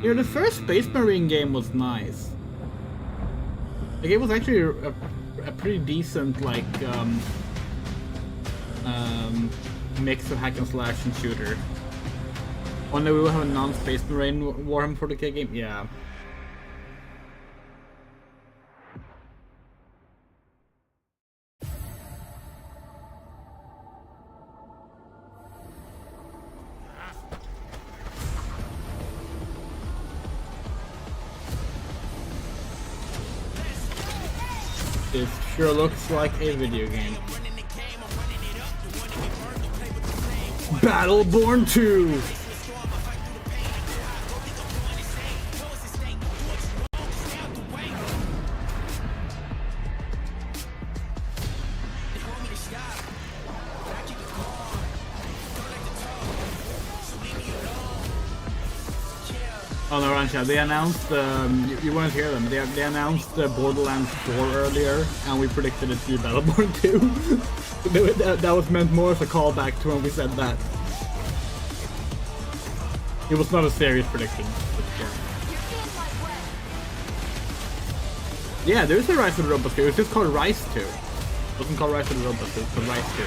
Yeah, the first Space Marine game was nice. Like, it was actually a pretty decent, like, mix of hack and slash and shooter. Only we will have a non-Space Marine Warhammer 40k game? Yeah. It sure looks like a video game. Battleborn 2! Oh no, Rancha, they announced, you won't hear them, they announced Borderlands 4 earlier, and we predicted it to be Battleborn 2. that was meant more as a callback to when we said that. It was not a serious prediction. Yeah, there's a Rise of the Robots 2, it's just called Rise 2. It wasn't called Rise of the Robots 2, it's called Rise 2.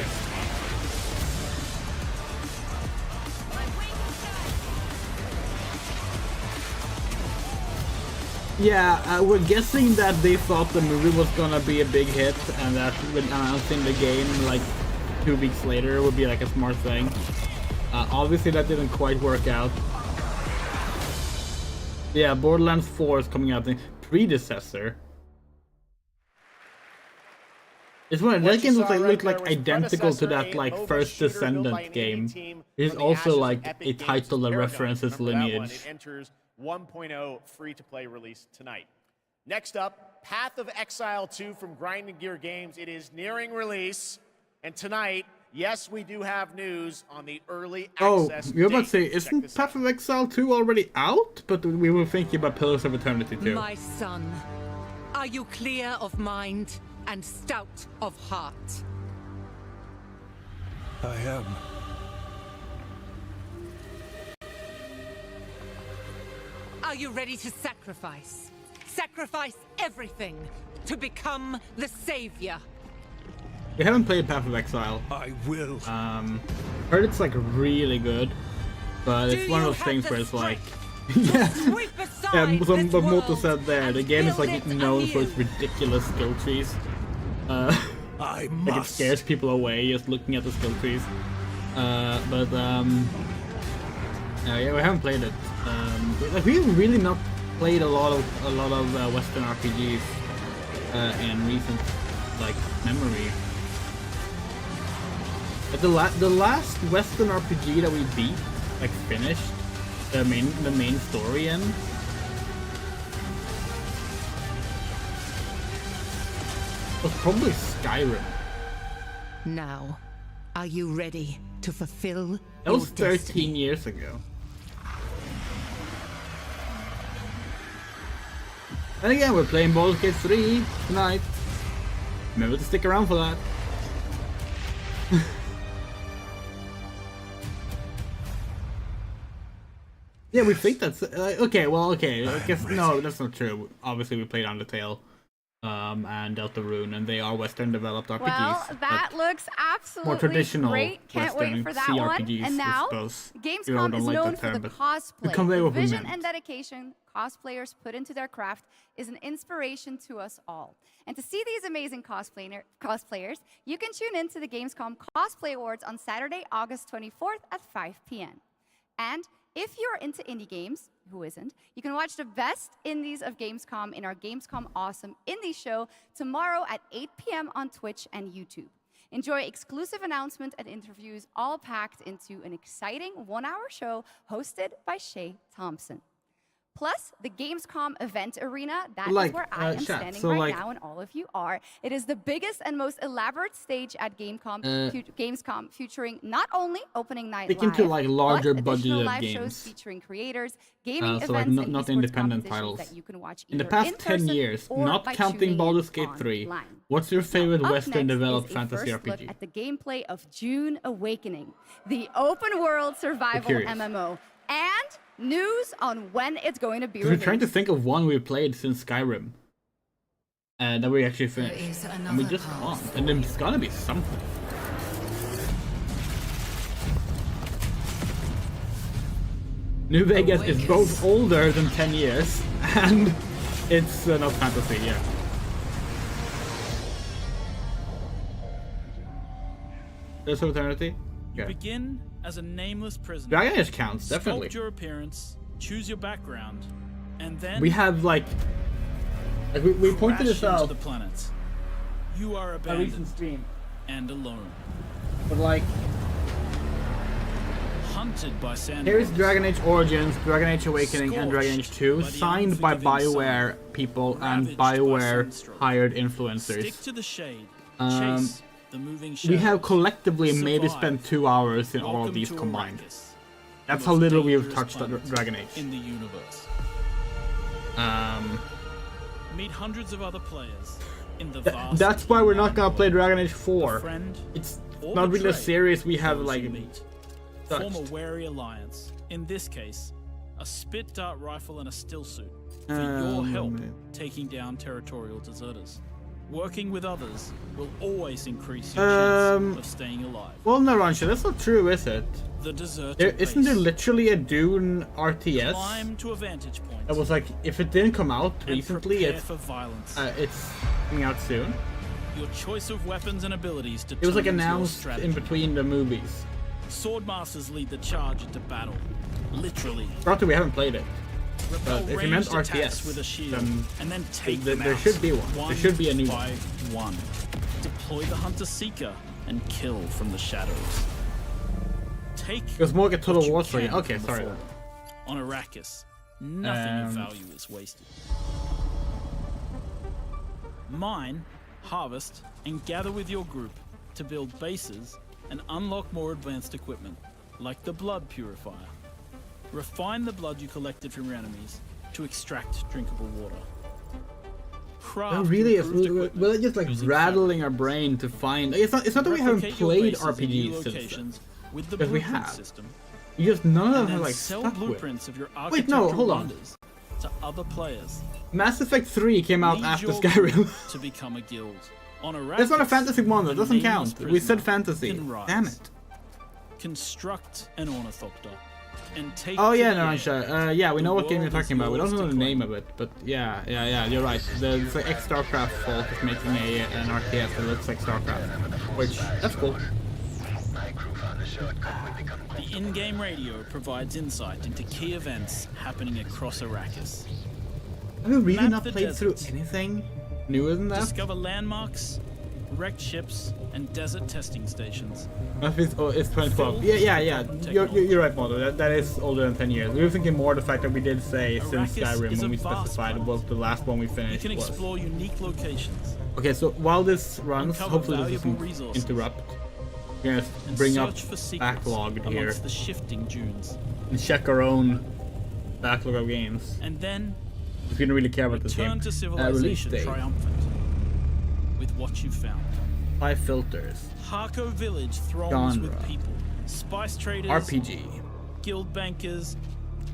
Yeah, we're guessing that they thought the movie was gonna be a big hit, and that announcing the game like 2 weeks later would be like a smart thing. Obviously that didn't quite work out. Yeah, Borderlands 4 is coming out, the predecessor. It's one that game looked like identical to that like first Descendant game. It's also like a title that references lineage. 1.0 free-to-play release tonight. Next up, Path of Exile 2 from Grinding Gear Games. It is nearing release, and tonight, yes, we do have news on the early access. Oh, you're about to say, isn't Path of Exile 2 already out? But we were thinking about Pillars of Eternity too. My son, Are you clear of mind and stout of heart? I am. Are you ready to sacrifice? Sacrifice everything to become the savior? We haven't played Path of Exile. I will. Heard it's like really good, but it's one of those things where it's like, yeah, but Moto said there, the game is like known for its ridiculous skill trees. Like it scares people away just looking at the skill trees. Yeah, we haven't played it. Like we've really not played a lot of Western RPGs in recent like memory. But the last Western RPG that we beat, like finished the main story in, was probably Skyrim. Now, are you ready to fulfill That was your 13 destiny? years ago. And again, we're playing Baldur's Gate 3 tonight. Remember to stick around for that. Yeah, we think that's okay. Well, okay. I guess no, that's not true. Obviously, we played Undertale, and Deltarune, and they are Western developed RPGs. Well, that looks absolutely more traditional great. Can't Western wait for that CRPGs, one. And now, I suppose. Gamescom is like known that for term, the but cosplay. The vision meant. and dedication cosplayers put into their craft is an inspiration to us all. And to see these amazing cosplayers, you can tune in to the Gamescom Cosplay Awards on Saturday, August 24th at 5 p.m. And if you're into indie games, who isn't, you can watch the best indies of Gamescom in our Gamescom Awesome Indie Show tomorrow at 8 p.m. on Twitch and YouTube. Enjoy exclusive announcements and interviews all packed into an exciting one-hour show hosted by Shay Thompson. Plus, the Gamescom event arena, that is where I am standing right now and all of you are. It is the biggest and most elaborate stage at Gamescom, featuring not only opening night Sticking live, to like larger but additional budgeted live games. shows featuring creators, gaming So events, like and not esports independent competitions titles. that you can watch In the either past in 10 person years, or not by counting tuning Baldur's in Gate 3, online. what's your favorite Up Western next developed is a fantasy first look RPG? at the gameplay of June Awakening, the open world survival curious. MMO, and news on when it's going to be We're released. trying to think of one we played since Skyrim. That we actually finished. And we just can't. And there's gotta be something. New Vegas is both older than 10 years and it's not fantasy, yeah. There's Eternity? You Okay. begin as a nameless prisoner. Dragon Age counts, definitely. Sculpt your appearance, choose your background, and then We have like we pointed this crash into out the planet. You are a abandoned recent stream. and alone, But like hunted by sand. here's Dragon Age Origins, Dragon Age Awakening, and Dragon Age 2, signed by unforgiving BioWare people and BioWare hired influencers. Stick to the shade. Um, Chase the moving We shadows. have collectively maybe Survive. spent 2 hours in all Welcome of these to combined. Arrakis, That's the how most little we've dangerous touched planet Dragon Age. in the universe. Um, Meet hundreds of other players in the vast. that's why we're not gonna play Dragon Age 4. The friend It's or not really a betray series we have those like you meet. touched. Form a wary alliance. In this case, a spit dart rifle and a still suit for your help man. taking down territorial deserters. Working with others will always increase your chance of staying alive. Well, no, Ransha, that's not true, is it? The deserter Isn't there base. literally a Dune RTS Climb to a vantage point. that was like, if it didn't come out and recently, prepare for violence. it's coming out soon. Your choice of weapons and abilities It was like determines your announced strategy. in between the movies. Swordmasters lead the charge into battle. Literally. Granted, we haven't played it. Repel But if you meant ranged attacks RTS, with a shield, then and then take there them out. should be one. There should be a new by one. Deploy the Hunter Seeker and kill from the shadows. Take It was more like a Total what you War story. can Okay, from the sorry. fallen. On Arrakis, nothing of value is wasted. Mine, harvest, and gather with your group to build bases and unlock more advanced equipment, like the Blood Purifier. Refine the blood you collected from your enemies to extract drinkable water. craft really is. improved We're just like using rattling our brain to find. It's not that we haven't Replicate your played bases in new RPGs since then. locations with the Because we blueprint have. system. You just none of them And have then like sell stuck with. blueprints of your Wait, architectural no, hold on. wonders to other players. Mass Effect 3 came out Lead after your Skyrim. group to become a guild. On Arrakis, That's not a fantasy one. That a doesn't nameless count. We said prisoner fantasy. can rise, Damn it. Construct an ornithopter and take Oh to yeah, the no, air. sure. Yeah, we know what game you're world is talking about. We don't yours know to the name claim. of it, but yeah, you're right. The ex StarCraft fault is making an RTS that looks like StarCraft, which that's cool. The in-game radio provides insight into key events happening across Arrakis. Have you really Map not the played through deserts. anything newer than that? Discover landmarks, wrecked ships, and desert testing stations. It's 2012. Yeah. You're right, Modo. That is older than 10 years. We were thinking more the fact that we did say since Arrakis Skyrim is when a we vast specified planet. what the last one we You finished can was. explore unique locations. Okay, so while this runs, Uncover hopefully this valuable doesn't resources. interrupt. We're gonna And bring up search for secrets backlog here amongst the shifting dunes. and check our own backlog of games. And then If you don't really care about this game. return to Release civilization date. triumphant with what you found. 5 filters. Harko Village throngs Genre. with people. Spice traders, RPG. guild bankers,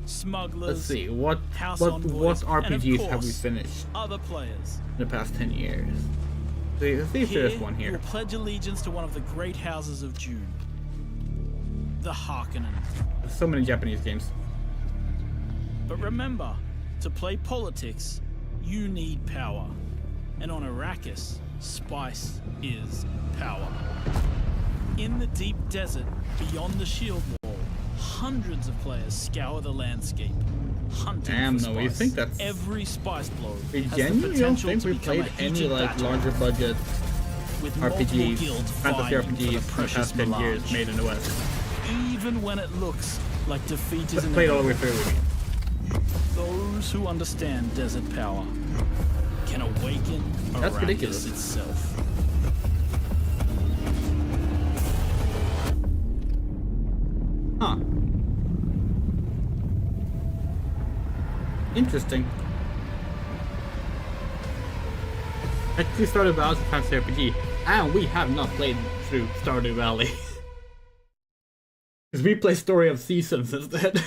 smugglers. Let's see, what house what envoys, and of RPGs have we course, finished other players. in the past 10 years? Let's see if Here, there's one here. you'll pledge allegiance to one of the great houses of June. The Harkonnen. There's so many Japanese games. But remember, to play politics, you need power. And on Arrakis, spice is power. In the deep desert beyond the shield wall, hundreds of players scour the landscape, hunting Damn, for no, spice. you think that's... Every spice blow We has the genuinely don't potential think to we become played a any heated like battle, larger budget with multiple RPGs, guilds fantasy vying for RPGs the in the precious past 10 years melange. made in the West. Even when it looks like defeat is Played all the way inevitable, through with me. those who understand desert power can awaken That's Arrakis ridiculous. itself. Huh. Interesting. Actually, Stardew Valley is a fantasy RPG, and we have not played through Stardew Valley. Because we play Story of Seasons instead.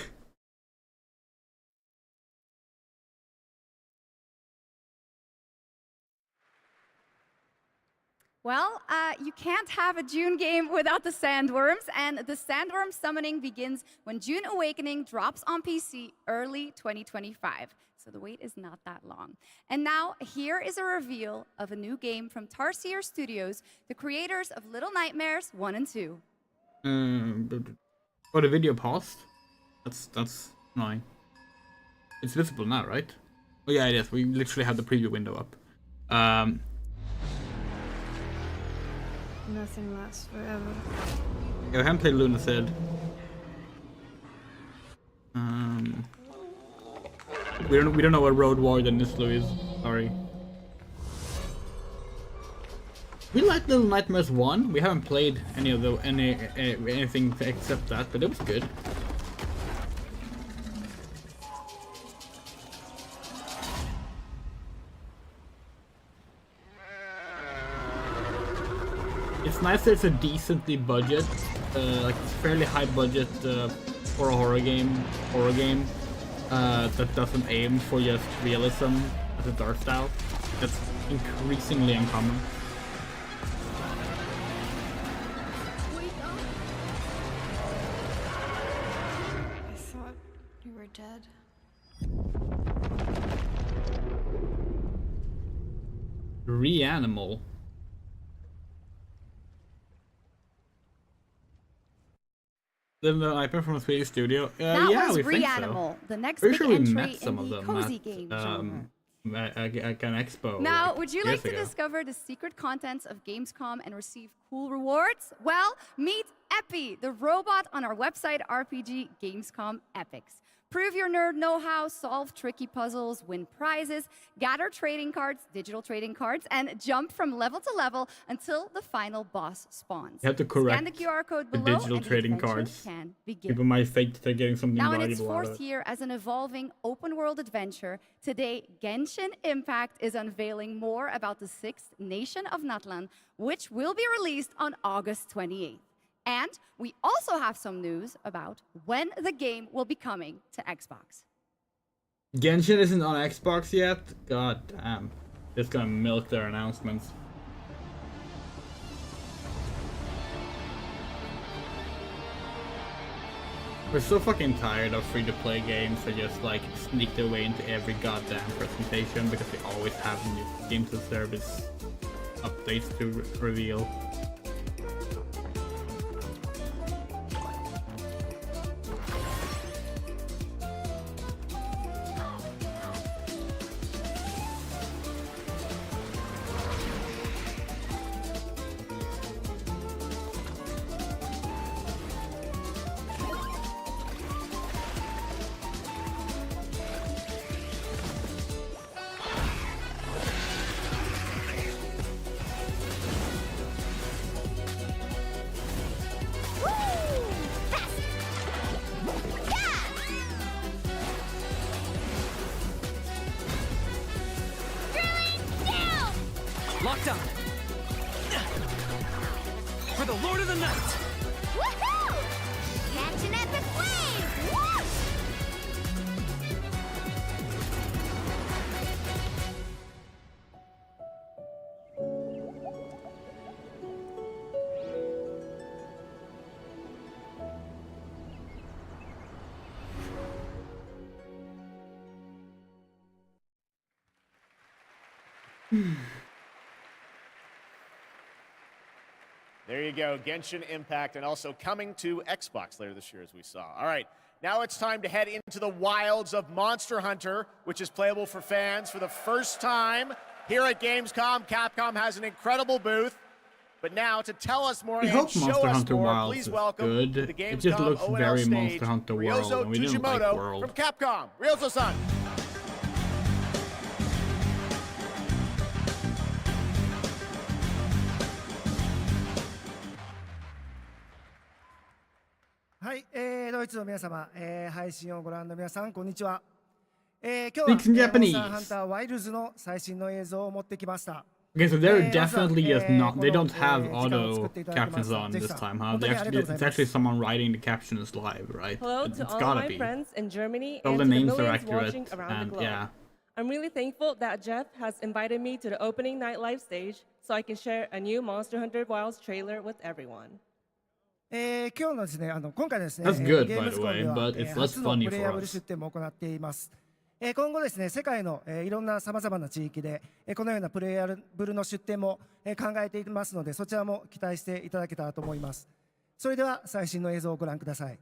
Well, you can't have a June game without the Sandworms, and the Sandworm summoning begins when June Awakening drops on PC early 2025. So the wait is not that long. And now, here is a reveal of a new game from Tarsier Studios, the creators of Little Nightmares 1 and 2. Oh, the video paused? That's annoying. It's visible now, right? Oh yeah, it is. We literally have the preview window up. Nothing lasts forever. Yeah, we haven't played Lunacid. We don't know what Road Warrior Nislu is. Sorry. We like Little Nightmares 1. We haven't played any of the anything except that, but it was good. It's nice that it's a decently budget, like it's fairly high budget for a horror game that doesn't aim for just realism as its art style. That's increasingly uncommon. I thought you were dead. Reanimal. The Nightmare from a Swedish studio. That Yeah, was we think so. Reanimal, the next Pretty big sure we entry met some in of the them cozy at, game genre. Like an expo. Now, like, would you years like to ago. discover the secret contents of Gamescom and receive cool rewards? Well, meet Epi, the robot on our website RPG Gamescom Epics. Prove your nerd know-how, solve tricky puzzles, win prizes, gather trading cards, digital trading cards, and jump from level to level until the final boss spawns. You have to correct Scan the QR code the below digital and the trading adventure cards. can begin. People might think they're getting something Now in valuable its out of fourth it. year as an evolving open-world adventure, today Genshin Impact is unveiling more about the 6th nation of Natlan, which will be released on August 28th. And we also have some news about when the game will be coming to Xbox. Genshin isn't on Xbox yet? God damn. Just gonna milk their announcements. We're so fucking tired of free-to-play games that just like sneak their way into every goddamn presentation because they always have new games as service updates to reveal. Locked on. For the Lord of the Night. Woohoo! Catch an epic wave! Whoosh! There you go, Genshin Impact, and also coming to Xbox later this year, as we saw. All right, now it's time to head into the wilds of Monster Hunter, which is playable for fans for the first time here at Gamescom. Capcom has an incredible booth. But now, to tell us more We and hope show Monster us Hunter more, Wilds please is welcome good. to the Gamescom It just looks ONL very stage, Monster Hunter World, Ryozo and we didn't like Tujimoto World. from Capcom. Ryozo-san. はい、ドイツの皆様、配信をご覧の皆さん、こんにちは。今日は、 Speaks in モンスタ Japanese. ーハンターワイルズの最新の映像を持ってきました。 Okay, so they're まずは definitely just not. They この don't have 時間を作 auto っていただきま captions した on ジェフ this さん time, huh? 本当 They にありがとう actually, ござい it's ま actually す。 someone writing the captions live, right? Hello It's to all gotta my be. friends in Germany All and the to the names are millions accurate, watching around and the globe. yeah. I'm really thankful that Jeff has invited me to the opening night live stage so I can share a new Monster Hunter Wilds trailer with everyone. 今日のですね、今回ですね、 That's good, ゲー by ム the ズコン way, では、 but it's less 初の funny プレイヤ for ブル us. 出展も行っています。今後ですね、世界の、いろんなさまざまな地域で、このようなプレイヤブルの出展も、考えていますので、そちらも期待していただけたらと思います。それでは最新の映像をご覧ください。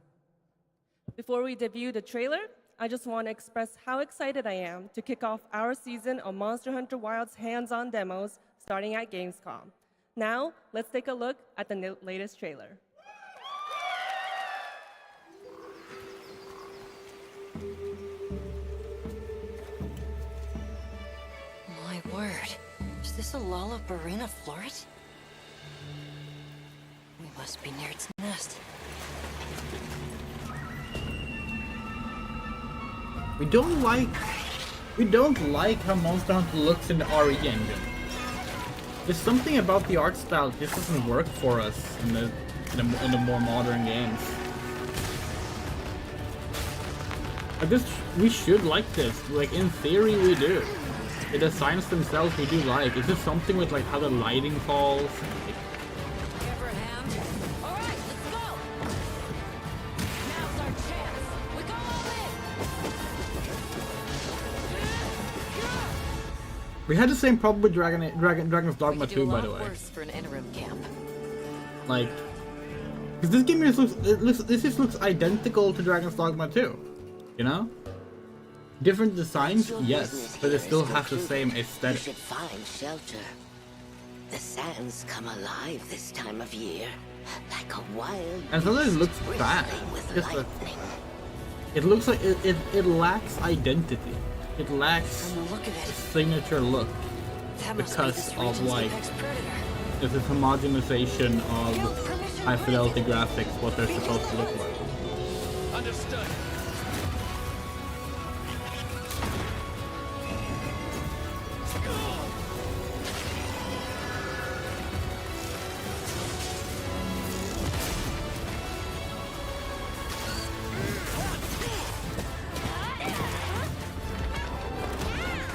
Before we debut the trailer, I just want to express how excited I am to kick off our season of Monster Hunter Wilds hands-on demos starting at Gamescom. Now, let's take a look at the latest trailer. My word. Is this a Lollabarina floret? We must be near its nest. We don't like how Monster Hunter looks in the RE engine. There's something about the art style that just doesn't work for us in the more modern games. We should like this. Like in theory, we do. The designs themselves we do like. It's just something with like how the lighting falls. Like, we had the same problem with Dragon's Dogma 2, by the way. Worse for an interim camp. Like, because this game just looks identical to Dragon's Dogma 2, you know? Different designs, yes, but it still has the same aesthetic. We should find shelter. The sands come alive this time of year, like a wild And sometimes it looks beast bad. bristling with Just lightning. It looks like it lacks identity. It lacks a signature look because of like it's a homogenization of high fidelity graphics, what they're supposed to look like. Understood.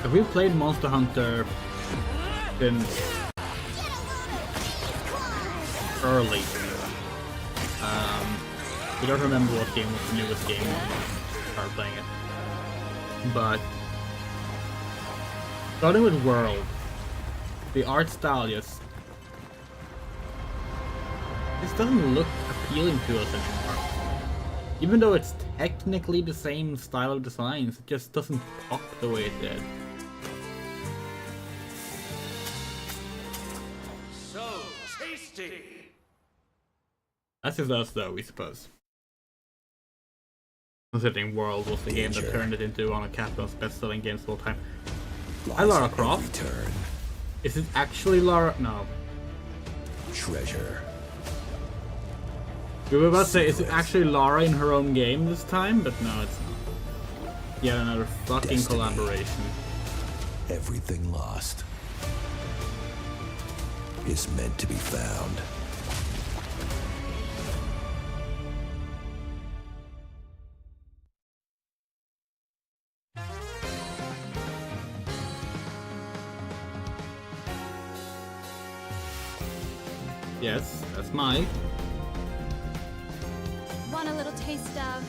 Have we played Monster Hunter since early? We don't remember what game was the newest game when we started playing it. But starting with World, the art style just doesn't look appealing to us anymore. Even though it's technically the same style of designs, it just doesn't pop the way it did. So tasty. That's just us though, we suppose. Considering World was the game that turned it into one of Capcom's best-selling games of all time. Hi Lara Croft. Is it actually Lara? No. Treasure. We were about to say, is it actually Lara in her own game this time? But no, it's not. Yet another fucking collaboration. Everything lost is meant to be found. Yes, that's Mike. Want a little taste of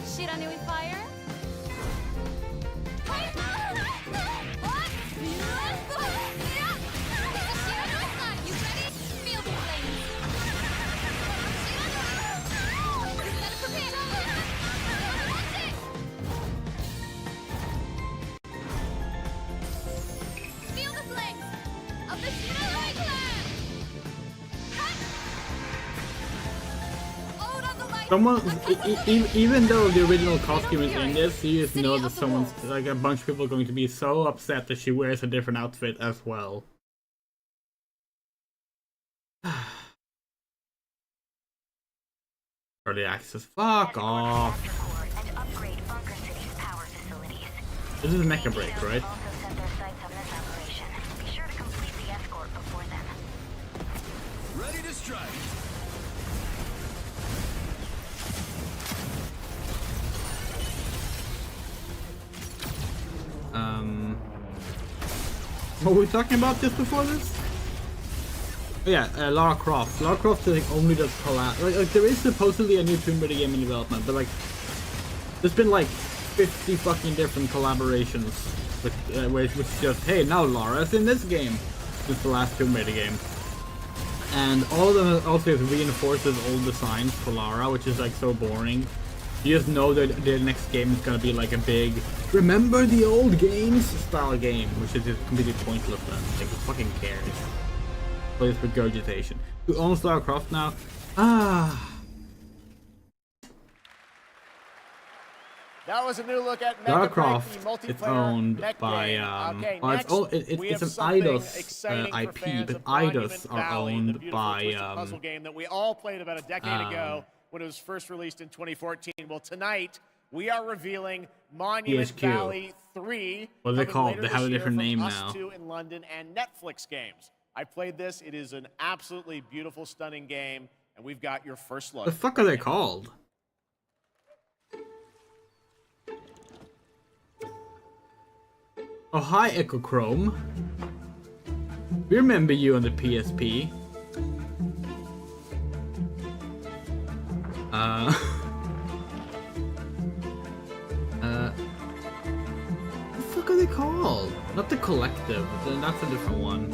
Shirane with fire? You ready? Feel the flames. Feel the flames of the Shirane clan. Someone, even though the original costume is in this, you just know that someone's, like a bunch of people are going to be so upset that she wears a different outfit as well. Early access, fuck off. This is Mecha Break, right? Ready to strike. What were we talking about just before this? Oh, yeah, Lara Croft. Lara Croft I think only does collab. Like there is supposedly a new Tomb Raider game in development, but like there's been like 50 fucking different collaborations with which is just, hey, now Lara's in this game since the last Tomb Raider game. And all of them also reinforces old designs for Lara, which is like so boring. You just know that the next game is gonna be like a big remember the old games style game, which is just completely pointless then. Like, who fucking cares? Play this regurgitation. Who owns Lara Croft now? That was a new look at Lara Mecha Croft. Break, the It's owned mech by game. Okay, it's an Eidos IP, but Eidos are owned by puzzle game that we all played about a decade ago when it was first released in 2014. Well, tonight we are revealing Monument THQ. Valley 3. What are they coming called? later They have a this year different from name Us now. 2 in London and Netflix games. I played this. It is an absolutely beautiful, stunning game, and we've got your first look. The fuck are they called? Oh, hi, Echochrome. We remember you on the PSP. What the fuck are they called? Not the Collective, that's a different one.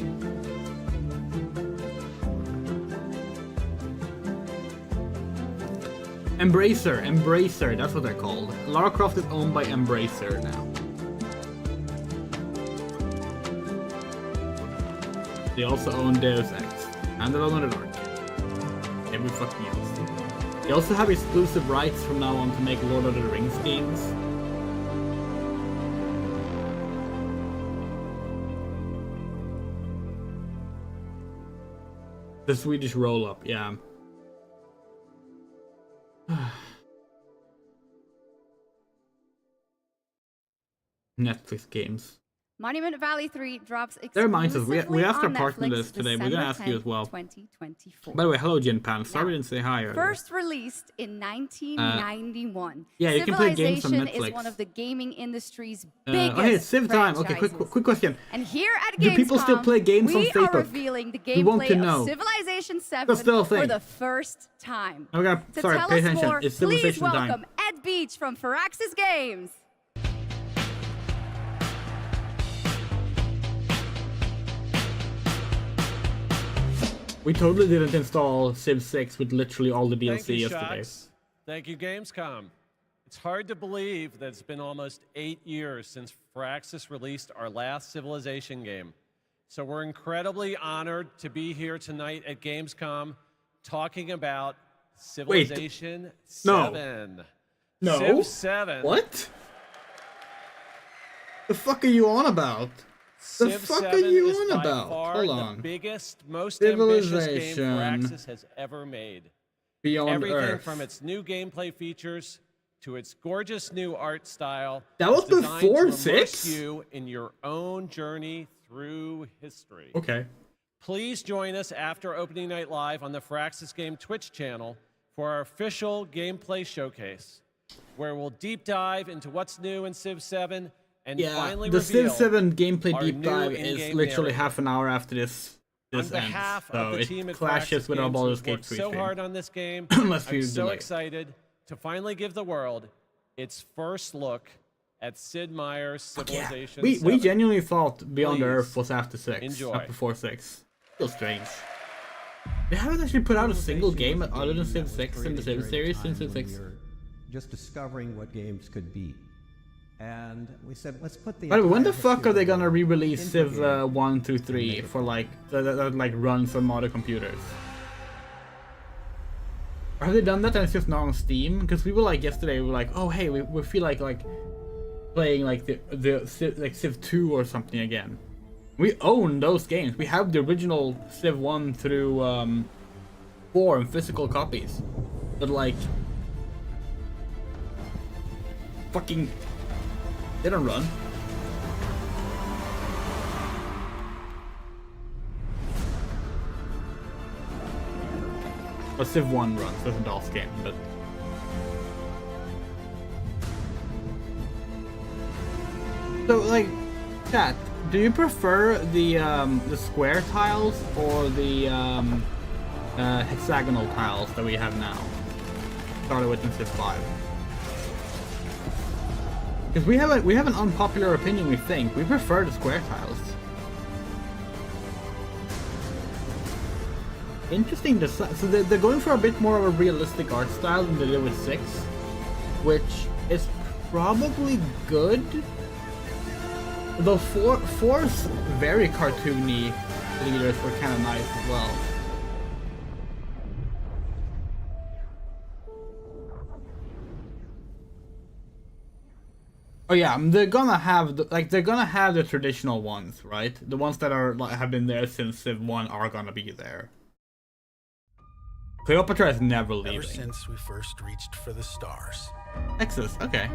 Embracer, that's what they're called. Lara Croft is owned by Embracer now. They also own Deus Ex, and they're on the dark. Every fucking else. They also have exclusive rights from now on to make Lord of the Rings games. The Swedish roll-up, yeah. Netflix games. Monument Valley 3 drops That reminds us, exclusively we asked our on partner Netflix this today. We're gonna ask you as well. 2024. By the way, hello Jinpan. Sorry we didn't say hi earlier. First released in 1991. Yeah, you can play games on Civilization Netflix. is one of the gaming industry's biggest okay, Civ time. Okay, franchises. quick question. And here at Do Gamescom, people still play games on we Facebook? are revealing the We want to gameplay know. of Civilization 7 That's still a for thing. the first time. Okay, To sorry, tell pay us attention. more, It's please Civilization time. welcome Ed Beach from Firaxis Games. We totally didn't install Civ 6 with literally all the Thank DLC you, yesterday. Shox. Thank you, Gamescom. It's hard to believe that it's been almost 8 years since Firaxis released our last Civilization game. So we're incredibly honored to be here tonight at Gamescom talking about Civilization 7. No. Civ 7. What? The fuck are you on about? The Civ fuck 7 are you is on by about? far Hold the on. biggest, most ambitious game Civilization. Firaxis has ever made. Beyond Everything Earth. from its new gameplay features to its gorgeous new art style. That was is designed before to immerse 6? you in your own journey through history. Okay. Please join us after opening night live on the Firaxis Game Twitch channel for our official gameplay showcase, where we'll deep dive into what's new in Civ 7 and Yeah, finally the reveal Civ 7 gameplay our deep new dive is in-game literally narrative. half an hour after this On ends. behalf So of the it team at clashes Firaxis with our Games, Baldur's who've Gate worked 3 so stream. hard on this game. Unless I'm we so delay. excited to finally give the world its first look at Sid Meier's Civilization We 7. genuinely thought Beyond Please Earth was after 6, enjoy. not before 6. Feels strange. They haven't actually put out a single game other than Civ 6 in the Civ series since Civ 6. Just discovering what games could be. And we said, let's put the. By the way, when the entire fuck history are they of the gonna world re-release into Civ a game 1 through and 3 make it for like that like runs on modern computers? Or have they done that and it's just not on Steam? Because we were like yesterday, we were like, oh hey, we feel like playing like the Civ, like Civ 2 or something again. We own those games. We have the original Civ 1 through 4 in physical copies, but like fucking they don't run. But Civ 1 runs, that's a DOS game, but so like chat, do you prefer the square tiles or the hexagonal tiles that we have now? Started with in Civ 5. Because we have an unpopular opinion, we think. We prefer the square tiles. Interesting design. So they're going for a bit more of a realistic art style than they did with 6, which is probably good. Though 4's very cartoony leaders were kind of nice as well. Oh yeah, they're gonna have the traditional ones, right? The ones that are have been there since Civ 1 are gonna be there. Cleopatra is never leaving. Ever since we first reached for the stars. Texas, okay.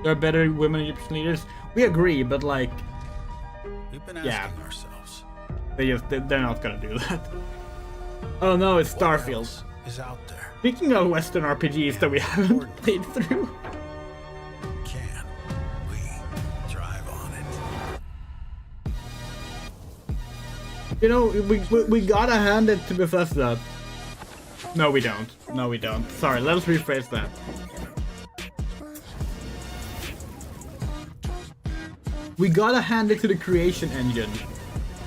There are better women Egyptian leaders. We agree, but like, We've been asking ourselves. They're not gonna do that. Oh no, it's Starfield. Is out there. Speaking of Western RPGs that we haven't played through. Can we drive on it? You know, we gotta hand it to Bethesda. No, we don't. No, we don't. Sorry, let us rephrase that. We gotta hand it to the Creation Engine.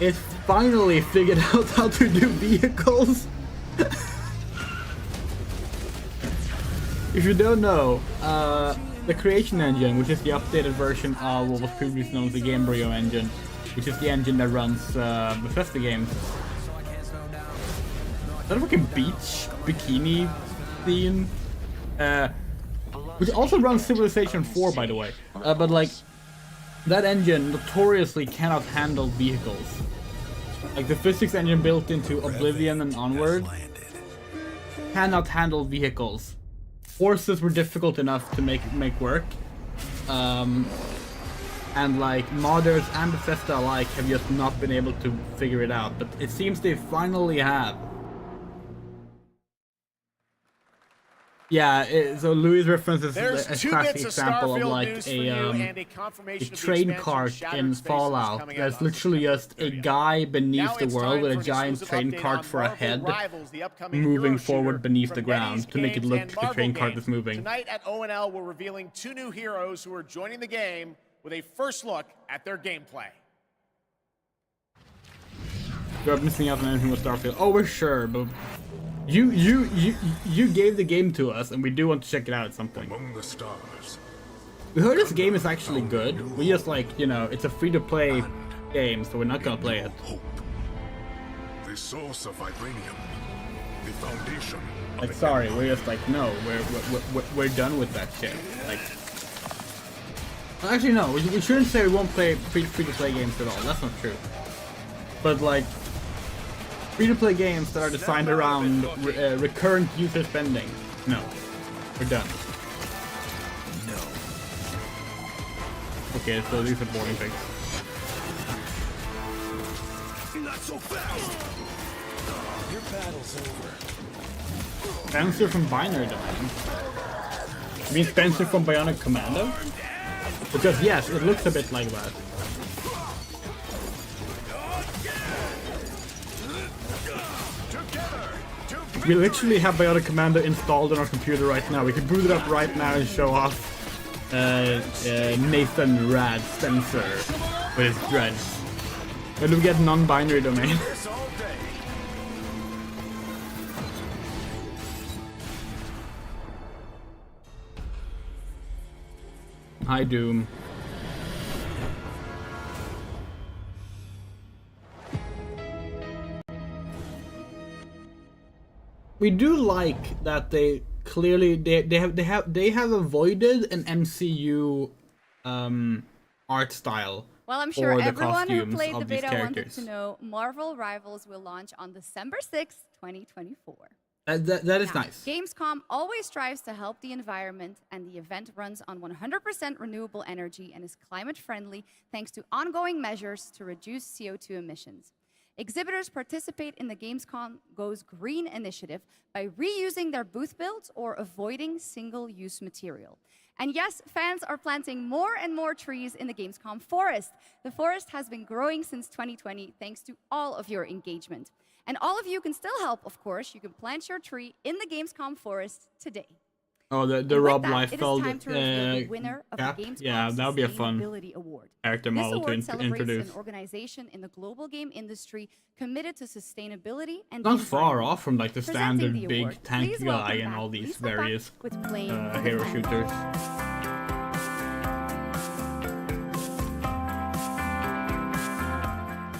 It finally figured out how to do vehicles. If you don't know, the Creation Engine, which is the updated version of what was previously known as the Gamebryo engine, which is the engine that runs Bethesda games. Is that a fucking beach bikini scene, which also runs Civilization 4, by the way. But like, that engine notoriously cannot handle vehicles. Like the physics engine built into Oblivion and Onward cannot handle vehicles. Horses were difficult enough to make work. And like modders and Bethesda alike have just not been able to figure it out, but it seems they finally have. Yeah, so Louis references a classic example of like a train cart in Fallout. There's literally just a guy beneath the world with a giant train cart for a head moving forward beneath the ground to make it look like the train cart is moving. Tonight at ONL, we're revealing 2 new heroes who are joining the game with a first look at their gameplay. You're missing out on anything with Starfield. Oh, we're sure, but you gave the game to us, and we do want to check it out at some point. Among the stars. We heard this game is actually good. We just like, you know, it's a free-to-play game, so we're not gonna play it. Hope. The source of vibranium. The foundation. Like, sorry, we're just like, no, we're done with that shit. Like, actually, no, we shouldn't say we won't play free-to-play games at all. That's not true. But like, free-to-play games that are designed around recurrent user spending. No. We're done. No. Okay, so these are boring things. Not so fast. Your battle's over. Spencer from Binary Domain. You mean Spencer from Bionic Commando? Because yes, it looks a bit like that. We literally have Bionic Commando installed on our computer right now. We can boot it up right now and show off Nathan Rad Spencer with his dreads. When do we get non-binary domain? Hi Doom. We do like that they clearly they have avoided an MCU art style. Well, I'm sure for the everyone who costumes played the of these beta wanted characters. to know Marvel Rivals will launch on December 6th, 2024. That is Now, nice. Gamescom always strives to help the environment, and the event runs on 100% renewable energy and is climate friendly thanks to ongoing measures to reduce CO2 emissions. Exhibitors participate in the Gamescom Goes Green initiative by reusing their booth builds or avoiding single-use material. And yes, fans are planting more and more trees in the Gamescom forest. The forest has been growing since 2020 thanks to all of your engagement. And all of you can still help, of course. You can plant your tree in the Gamescom forest today. Oh, the And Rob with that, it is Liefeld time to reveal the winner of cap? the Gamescom Yeah, that would be a fun Sustainability Award. character This model to award celebrates introduce. an organization in the global game industry committed to sustainability and Not the far environment. off from like the Presenting standard the big award, tank please guy welcome and back all these Lisa Buck various with Playing with hero Fire. shooters.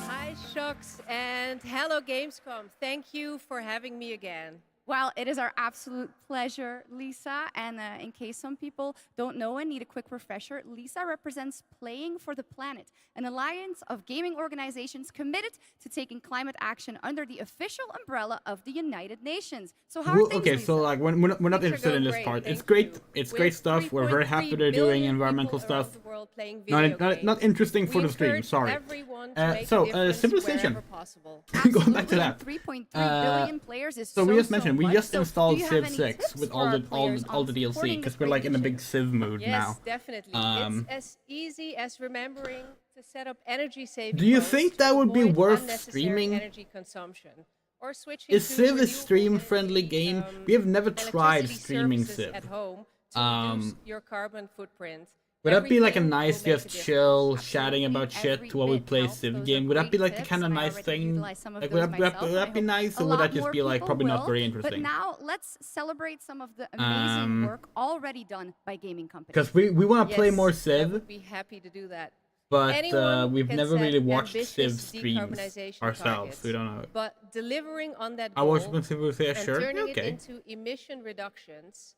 Hi, Shux, and hello, Gamescom. Thank you for having me again. Well, it is our absolute pleasure, Lisa. And in case some people don't know and need a quick refresher, Lisa represents Playing for the Planet, an alliance of gaming organizations committed to taking climate action under the official umbrella of the United Nations. So how are things, Okay, Lisa? so like we're not Things are interested in going this great, part. It's thank great. you. It's With great stuff. We're very happy 3.3 they're doing billion environmental people around stuff. the world playing Not video not interesting for the We stream. encourage Sorry. everyone to make a So difference Civilization. wherever possible. Going back to that. 3.3 billion players is So we just mentioned we much. just So installed do you have Civ any 6 tips with for all our the players on DLC supporting because this we're like in a great big Civ mood Yes, now. definitely. It's as easy as remembering to set up energy saving Do you modes think to that would be avoid worth unnecessary streaming? energy consumption, or switching Is to Civ a renewable stream-friendly game? We have never tried electricity streaming services Civ. at home to reduce your carbon footprint. Would that be like a Everything nice, will make just a chill, difference. chatting about shit while we play Civ game? Would that be like the kind of nice thing? Like, would that be nice, or would that just be like probably not very But interesting? now let's celebrate some of the amazing work already done by gaming companies. Because we want to play more I Civ. would be happy to do that. But Anyone we've can never set really watched ambitious Civ streams decarbonization ourselves. targets, We don't know. But delivering on that I goal watched when Civ was there, and sure. turning Okay. it into emission reductions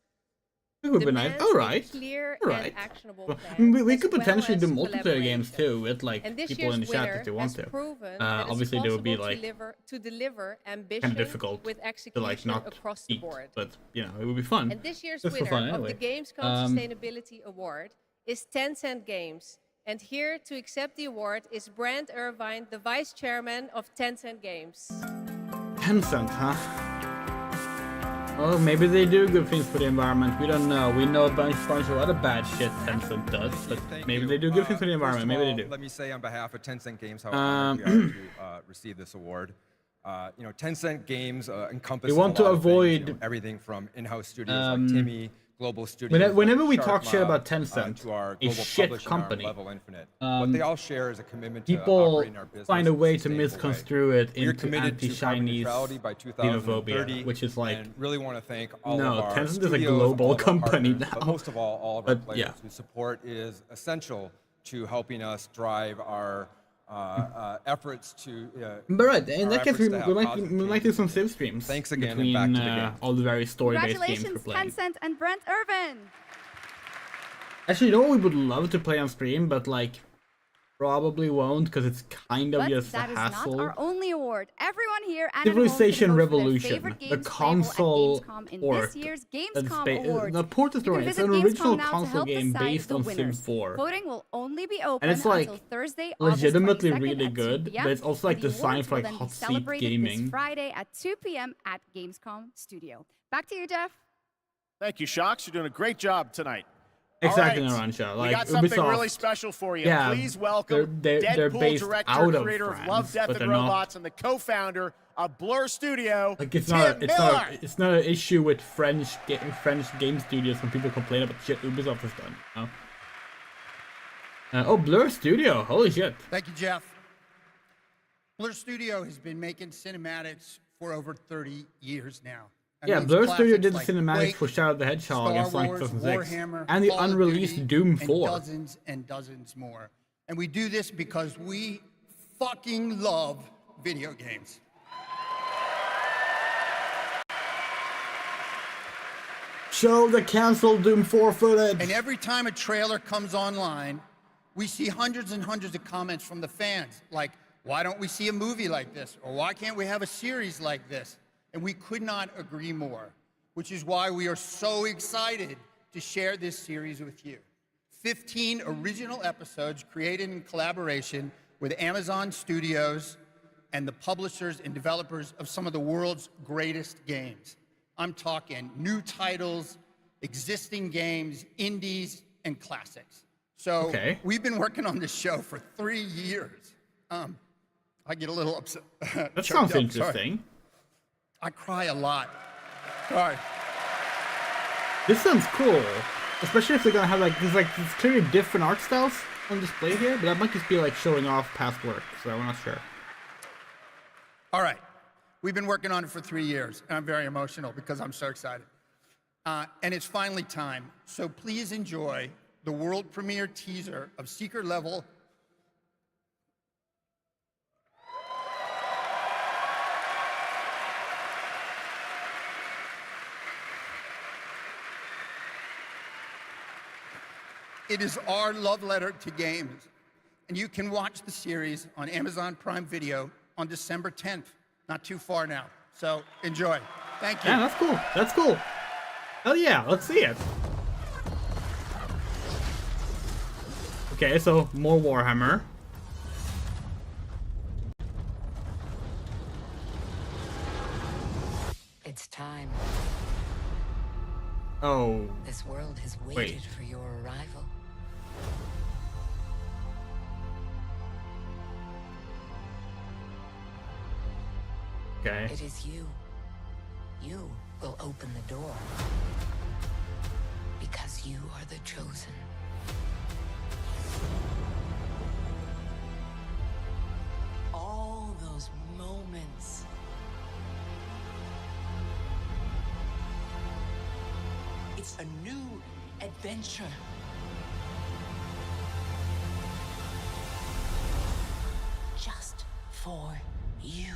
It would be nice. demands All a right. clear All and right. actionable Well, plan, I mean, we as could potentially well do as multiplayer games collaboration. too with like And this people in the year's chat winner if they want has to. proven that it's Obviously, there would be possible like to deliver ambition kind of difficult with to execution like not across the eat, board. but you know it would be fun. And this year's Just for winner fun of anyway. the Gamescom Sustainability Award is Tencent Games. And here to accept the award is Brand Irvine, the vice chairman of Tencent Games. Tencent, huh? Well, maybe they do good things for the environment. We don't know. We know a bunch of other bad shit Tencent does, but maybe they do good things for the environment. Maybe they do. Let me say on behalf of Tencent Games how honored we are to receive this award. You know, Tencent Games encompasses We want a to lot of things, avoid you know, everything from in-house studios like Timmy, global studios. Whenever like we Shark talk shit Mob, about Tencent, to our a global shit publishing arm, company, Level Infinite. What they all share is a commitment to people operating our business find a in way to sustainable misconstrue way. it We are into committed to carbon anti-Chinese neutrality by xenophobia, 2030, which is like and really want to thank all no, of our Tencent is a studios, global all of our company partners, now. but most of all of our But, players yeah. whose support is essential to helping us drive our efforts to. But right, in that case, we efforts to might, have we positive might do some Civ streams. Thanks again, and between back to the game. all the various story-based games we're Congratulations, playing. Tencent and Brent Irvin. Actually, you know what we would love to play on stream, but like probably won't because it's kind of But just a that is not hassle. our only award. Everyone here and at home can Civilization vote for their Revolution, favorite the games console playable at Gamescom in port. this year's That's Gamescom Awards. the port is You can right. It's visit an original Gamescom now to console help game decide based the on Sim winners. 4. Voting will only be open And it's like until Thursday, August legitimately 22nd really at 2 good, p.m. but it's also like The designed awards for will like then be hot seat celebrated gaming. this Friday at 2 p.m. at Gamescom Studio. Back to you, Jeff. Thank you, Shocks. You're doing a great job tonight. Exactly, All right. Narancia. We Like got something Ubisoft, really special for you. yeah, Please welcome they're Deadpool based director, out of creator France, of Love, Death, but and they're not- Robots, and the co-founder of Blur Studio, Like it's Tim not, Miller. it's not an issue with French game studios when people complain about shit Ubisoft has done. You know? Oh, Blur Studio, holy shit! Thank you, Jeff. Blur Studio has been making cinematics for over 30 years now. That Yeah, means Blur Studio classics did the like cinematics Quake, for Shadow the Hedgehog Star and Sonic Wars, 2006, Warhammer, and the Call of unreleased Duty, Doom and 4. dozens and dozens more. And we do this because we fucking love video games. Show the canceled Doom 4 footage. And every time a trailer comes online, we see hundreds and hundreds of comments from the fans, like, why don't we see a movie like this? Or why can't we have a series like this? And we could not agree more, which is why we are so excited to share this series with you. 15 original episodes created in collaboration with Amazon Studios and the publishers and developers of some of the world's greatest games. I'm talking new titles, existing games, indies, and classics. So Okay. we've been working on this show for 3 years. I get a little upset. That choked sounds up, sorry. interesting. I cry a lot. Sorry. This sounds cool, especially if they're gonna have like there's clearly different art styles on display here, but that might just be like showing off past work, so I'm not sure. All right. We've been working on it for 3 years, and I'm very emotional because I'm so excited. And it's finally time. So please enjoy the world premiere teaser of Secret Level. It is our love letter to games. And you can watch the series on Amazon Prime Video on December 10th. Not too far now. So enjoy. Thank you. Yeah, that's cool. That's cool. Hell yeah, let's see it. Okay, so more Warhammer. It's time. Oh. This world has waited Wait. for your arrival. Okay. It is you. You will open the door. Because you are the chosen. All those moments. It's a new adventure. for you.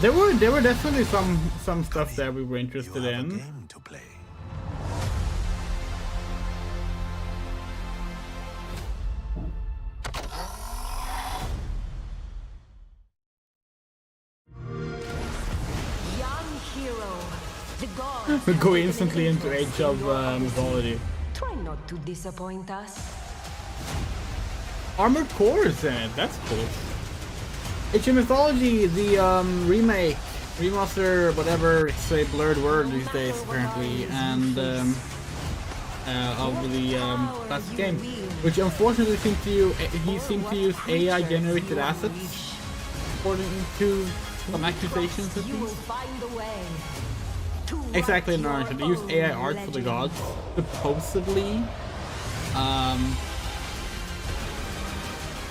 There were definitely some stuff there we were interested in. Young hero, the gods. We go instantly into Age of Mythology. Try not to disappoint us. Armored Core is in it. That's cool. Age of Mythology, the remake, remaster, whatever, it's a blurred word these days apparently, and of the classic game, which unfortunately seemed to use AI generated assets, according to some accusations at least. Exactly, Naruto. They use AI art for the gods, supposedly.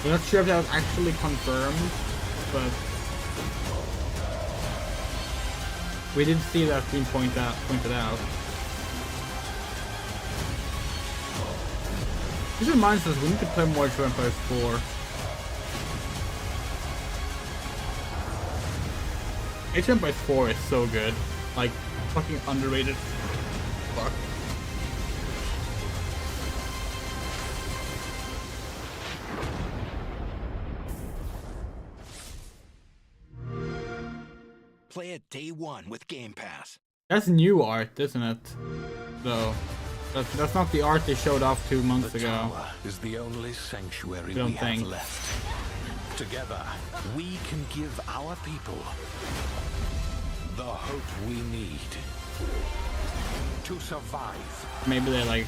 We're not sure if that was actually confirmed, but we did see that being pointed out. This reminds us we need to play more Age of Empires 4. Age of Empires 4 is so good, like fucking underrated. Fuck. Play it day one with Game Pass. That's new art, isn't it? Though, that's not the art they showed off 2 months ago. Tower is the only sanctuary we have left. Together, we can give our people the hope we need to survive. Maybe they like.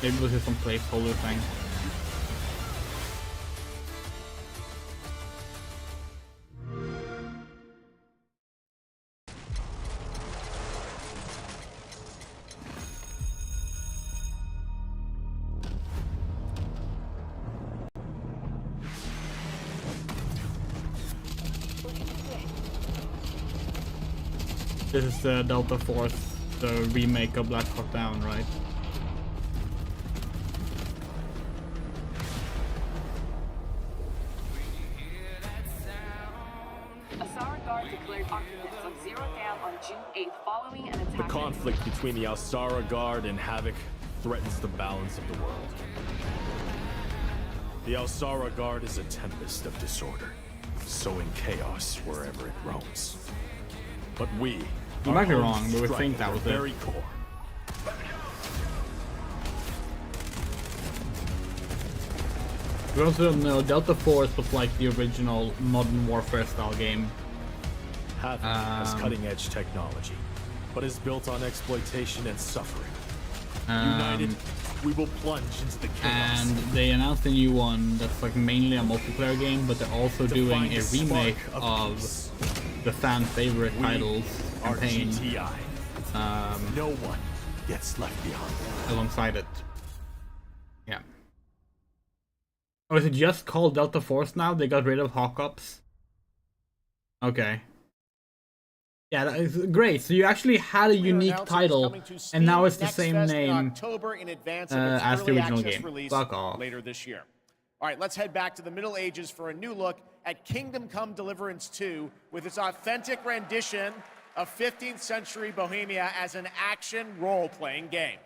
Maybe this is some placeholder thing. This is the Delta Force, the remake of Black Hawk Down, right? Asara Guard declared occupants of Zero Dam on June 8th following an attack. The conflict between the Asara Guard and Havoc threatens the balance of the world. The Asara Guard is a tempest of disorder, sowing chaos wherever it roams. But we You might be wrong, but we think that was it. Very core. We also don't know Delta Force was like the original Modern Warfare style game. Havoc has cutting-edge technology, but is built on exploitation and suffering. United, we will plunge into the chaos. And they announced a new one that's like mainly a multiplayer game, but they're also doing a remake of the fan favorite titles campaign. No one gets left behind. Alongside it. Yeah. Oh, is it just called Delta Force now? They got rid of Hawk Ops? Okay. Yeah, that is great. So you actually had a unique title, and now it's the same name as the original game. Fuck off. Later this year. All right, let's head back to the Middle Ages for a new look at Kingdom Come Deliverance 2 with its authentic rendition of 15th century Bohemia as an action role-playing game.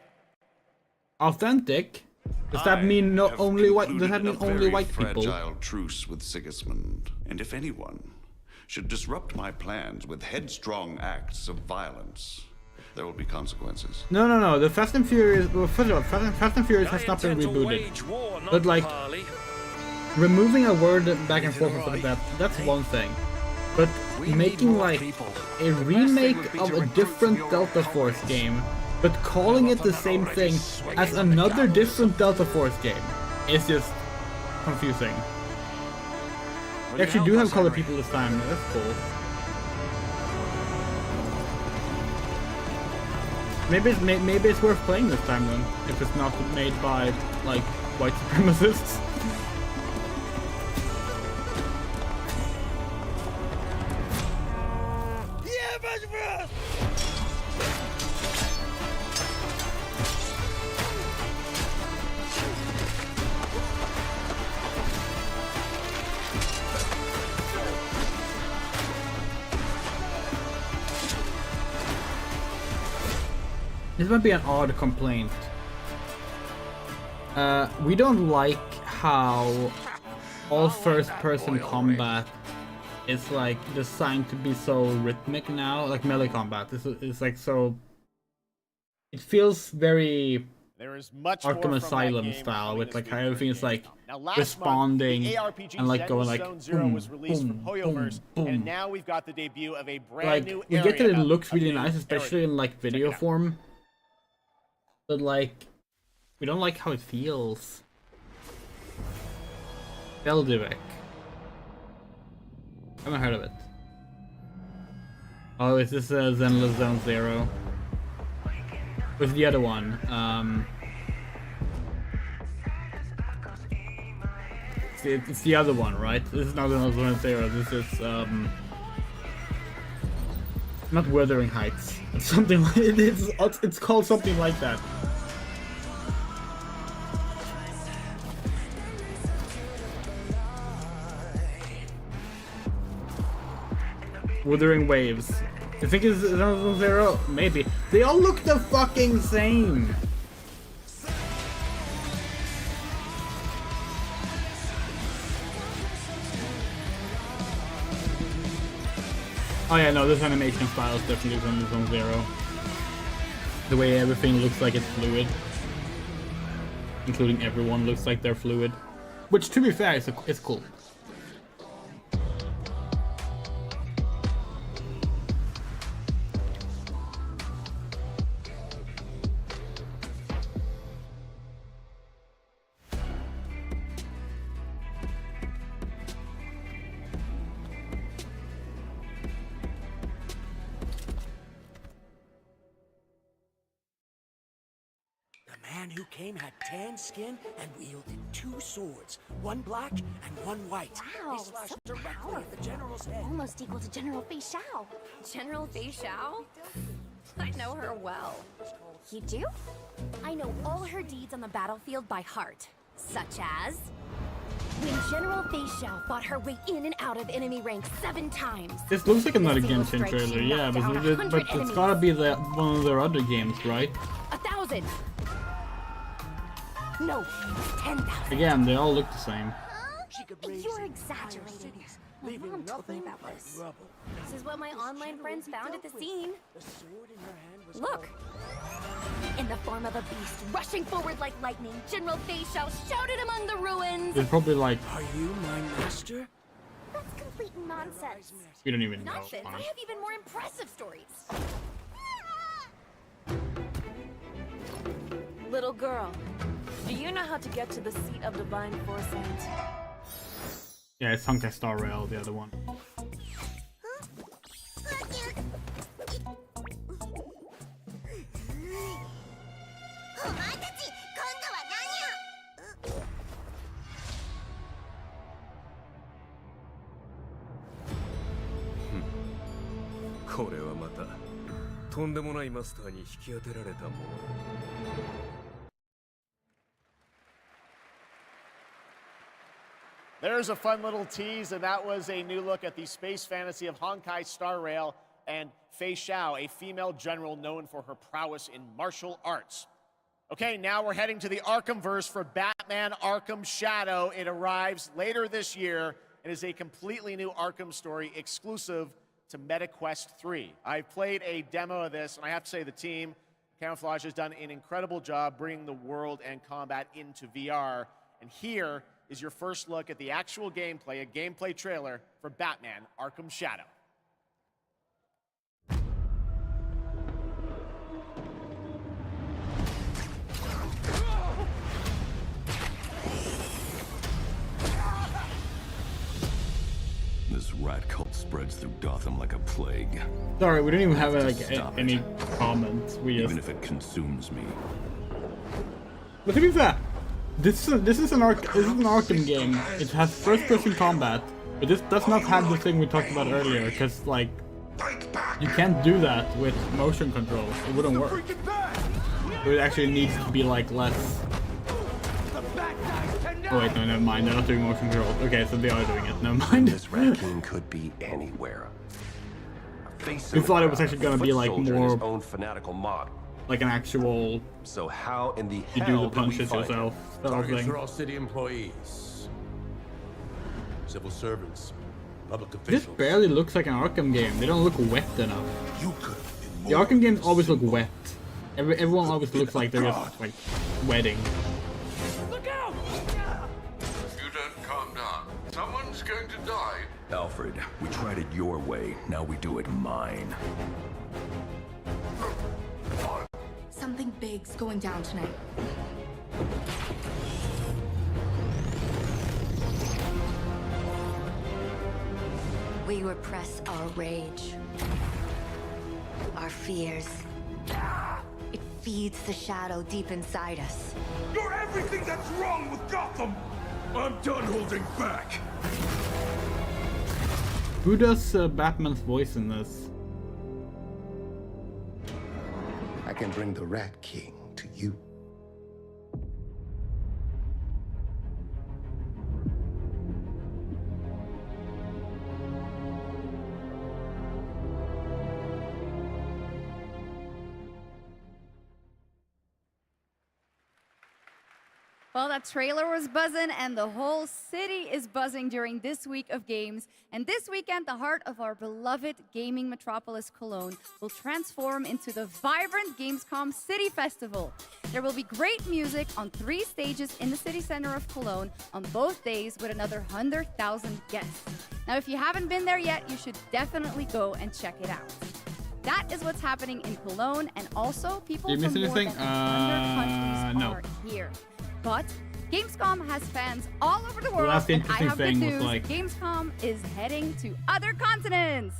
Authentic? Does that mean only white? Does that mean only white people? Fragile truce with Sigismund, and if anyone should disrupt my plans with headstrong acts of violence, there will be consequences. No. The Fast and Furious. Well, first of all, Fast and Furious has not been rebooted. But like, removing a word back and forth like that's one thing. But making like a remake of a different Delta Force game, but calling it the same thing as another different Delta Force game is just confusing. They actually do have color people this time. That's cool. Maybe it's worth playing this time then, if it's not made by like white supremacists. This might be an odd complaint. We don't like how all first-person combat is like designed to be so rhythmic now, like melee combat. It's like so. It feels very There is much Arkham more Asylum style, with like how everything is like responding and like going like boom, was released boom, from Hoyoverse, boom, and boom. now we've got the debut of a brand Like new we area. get that it looks a really new nice, especially area. in like video form. But like, we don't like how it feels. Beldivec. Haven't heard of it. Oh, is this Zenless Zone Zero? What's the other one? It's the other one, right? This is not Zenless Zone Zero. This is not Wuthering Heights. It's something like it's called something like that. Wuthering Waves. You think it's Zenless Zero? Maybe. They all look the fucking same. Oh yeah, no, this animation style is definitely Zenless Zero. The way everything looks like it's fluid. Including everyone looks like they're fluid. Which, to be fair, it's cool. The man who came had tan skin and wielded 2 swords, one black and one white. Wow, They slashed so directly at the powerful. general's head. Almost equal to General Fei Xiao. General Fei Xiao? I know her well. You do? I know all her deeds on the battlefield by heart, such as when General Fei Xiao fought her way in and out of enemy ranks 7 times. This looks like another Single Genshin strike, trailer, she yeah, knocked down but 100 it's enemies. gotta be one of their other games, right? 1,000. No, 10,000. Again, they all look the same. She could raise You're entire exaggerating. cities, My leaving mom told me nothing about but this. rubble. This is what my online friends found at the scene. The sword in her hand was Look! In the form of a beast, rushing forward like lightning, General Fei Xiao shouted among the ruins. It's probably like, Are you my master? That's complete nonsense. we don't even know. Nonsense. I have even more impressive stories. Little girl, do you know how to get to the seat of divine foresight? Yeah, it's Honkai Star Rail, the other one. There's a fun little tease, and that was a new look at the space fantasy of Honkai Star Rail and Fei Xiao, a female general known for her prowess in martial arts. Okay, now we're heading to the Arkhamverse for Batman Arkham Shadow. It arrives later this year and is a completely new Arkham story exclusive to MetaQuest 3. I've played a demo of this, and I have to say the team, Camouflage, has done an incredible job bringing the world and combat into VR. And here is your first look at the actual gameplay, a gameplay trailer for Batman Arkham Shadow. This rat cult's spreads through Gotham like a plague. Sorry, we didn't even have like Stop any it. comments. We just. Even if it consumes me. But to be fair, this is an Arkham game. It has first-person combat, but this does not have the thing we talked about earlier. Because like, you can't do that with motion control. It wouldn't work. It actually needs to be like less. Oh wait, no, never mind. They're not doing motion control. Okay, so they are doing it. Never mind. This Rat King could be anywhere. We thought it was actually gonna be like more his own fanatical mob. like an actual. So how in the you hell do the punches find yourself. That whole Targets thing. are all city employees, civil servants, public This officials. barely looks like an Arkham game. They don't look wet enough. The Arkham games always look wet. Everyone always looks like they're just like wetting. Look out! You don't calm down. Someone's going to die. Alfred, we tried it your way. Now we do it mine. Something big's going down tonight. We repress our rage, our fears. It feeds the shadow deep inside us. You're everything that's wrong with Gotham! I'm done holding back! Who does Batman's voice in this? I can bring the Rat King to you. Well, that trailer was buzzing, and the whole city is buzzing during this week of games. And this weekend, the heart of our beloved gaming metropolis, Cologne, will transform into the vibrant Gamescom City Festival. There will be great music on 3 stages in the city center of Cologne on both days with another 100,000 guests. Now, if you haven't been there yet, you should definitely go and check it out. That is what's happening in Cologne, and also people Did you from miss more anything? than 100 countries No. are here. But Gamescom has fans all over the world, that's the and I interesting have good thing with, news. like- Gamescom is heading to other continents.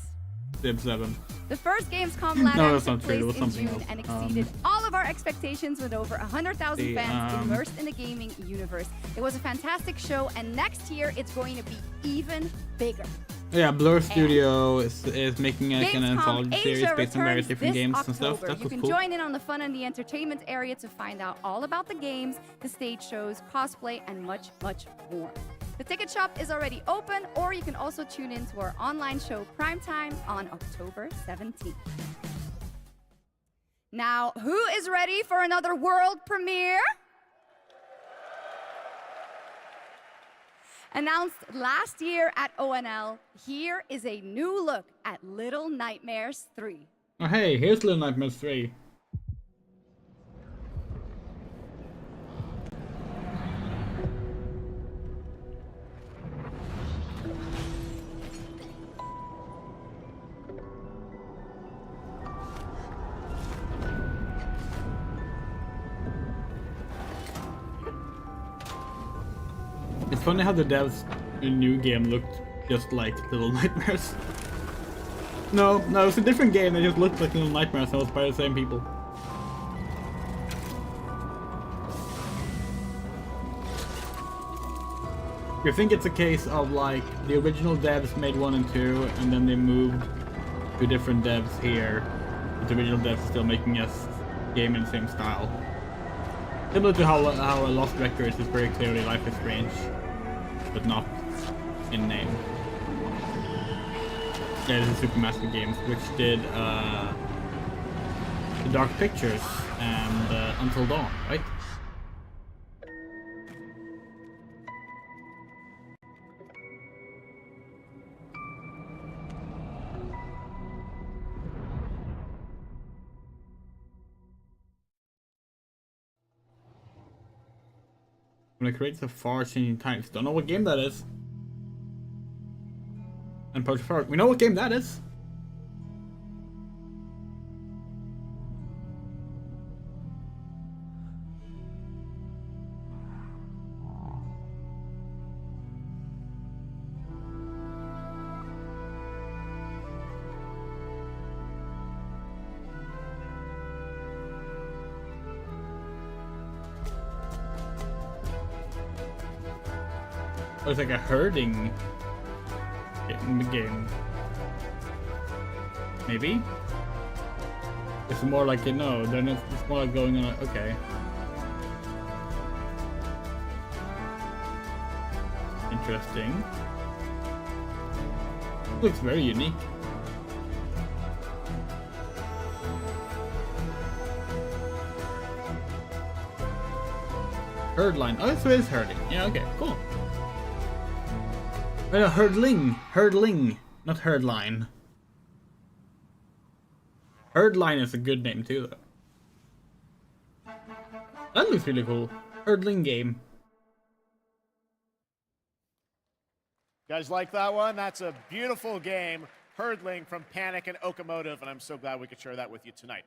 Civ 7. The first Gamescom No, LATAM that's took not true. It was place in something June else. and exceeded all of our expectations with over 100,000 The, fans immersed in the gaming universe. It was a fantastic show, and next year it's going to be even bigger. Yeah, Blur Studio is making like an Gamescom anthology series Asia based on various returns different this games and stuff. October. That You was can cool. join in on the fun and the entertainment area to find out all about the games, the stage shows, cosplay, and much, much more. The ticket shop is already open, or you can also tune in to our online show Primetime on October 17th. Now, who is ready for another world premiere? Announced last year at ONL, here is a new look at Little Nightmares 3. Oh hey, here's Little Nightmares 3. It's funny how the devs in new game looked just like Little Nightmares. No, it's a different game. They just looked like Little Nightmares and it was by the same people. You think it's a case of like the original devs made 1 and 2 and then they moved to different devs here, but the original devs are still making us game in the same style. Similar to how Lost Records is very clearly Life is Strange, but not in name. Yeah, this is Supermassive Games, which did The Dark Pictures and Until Dawn, right? When it creates a far-changing times. Don't know what game that is. And Project Far. We know what game that is. it's like a herding game. Maybe? It's more like, you know, they're not, it's more like going on, okay. Interesting. Looks very unique. Herd line. Oh, so it's herding. Yeah, okay, cool. Herdling. Herdling. Not herd line. Herd line is a good name too, though. That looks really cool. Herdling game. Guys like that one? That's a beautiful game. Herdling from Panic and Okamotive, and I'm so glad we could share that with you tonight.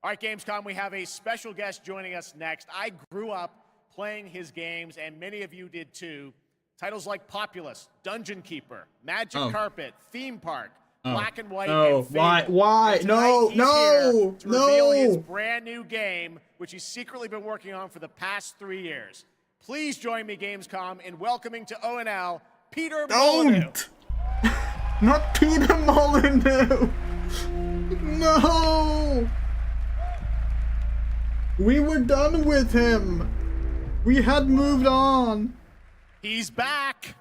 All right, Gamescom, we have a special guest joining us next. I grew up playing his games, and many of you did too. Titles like Populous, Dungeon Keeper, Magic Carpet, Theme Park, Black and White, no, and Fable. why? No, To reveal his no! brand new game, which he's secretly been working on for the past 3 years. Please join me, Gamescom, in welcoming to ONL, Peter Molyneux. Don't! Not Peter Molyneux! No! We were done with him! We had moved on! He's back!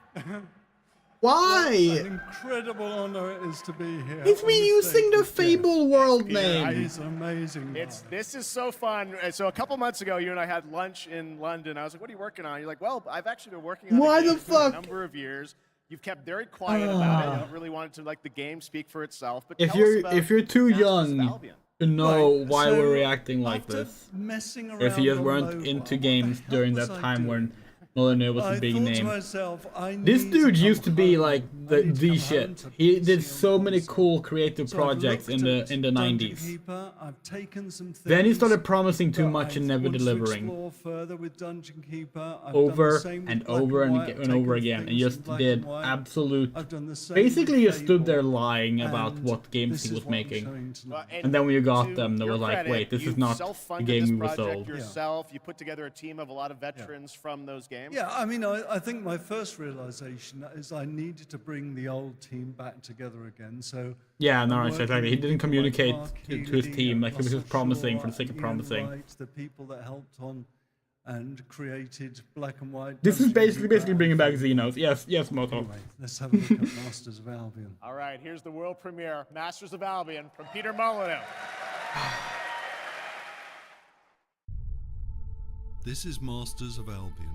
Why? What an incredible honor it is to be here. He's reusing the Fable world name! He's amazing. This is so fun. So a couple months ago, you and I had lunch in London. I was like, what are you working on? You're like, well, I've actually been working on Why a game the for fuck? a number of years. You've kept very quiet about it. You don't really want it to like the game speak for itself. But If tell us about you're too Masters of young Albion. to know Right, why so we're reacting like after this, messing if you around just on weren't mobile, into games what the during hell that was I time doing? when Molyneux was a I big thought to name. myself, I This need to dude come used to be home. like I need to the come shit. home to He PC did and so many console. cool creative So I've projects in looked the at Dungeon 90s. Keeper, I've taken some Then he things started promising too that much I and never want to delivering. explore further with Dungeon Keeper. I've done Over the same with and Black over and White. again I've and over taken again, and things just from Black did and White. absolute. I've done the same Basically, you with stood there Fable, lying about and what games this he is was what I'm making. showing tonight. And then when you got to them, they your were like, credit, wait, this is you've not the self-funded game this we were project sold. yourself. You put together a team of a lot of veterans from those games. Yeah, I mean, I think my first realization is I needed to bring the old team back together again. So Yeah, no, I'm exactly. working He didn't with people communicate Mark to his Healy team, and like he was just Russell promising Shaw for the sake of and Ian promising. Wright, the people that helped on and created Black and White. This is Dungeon basically Keeper bringing back and Xenos. Yes, Moto. Anyway, let's have a look at Masters of Albion. All right, here's the world premiere, Masters of Albion, from Peter Molyneux. This is Masters of Albion.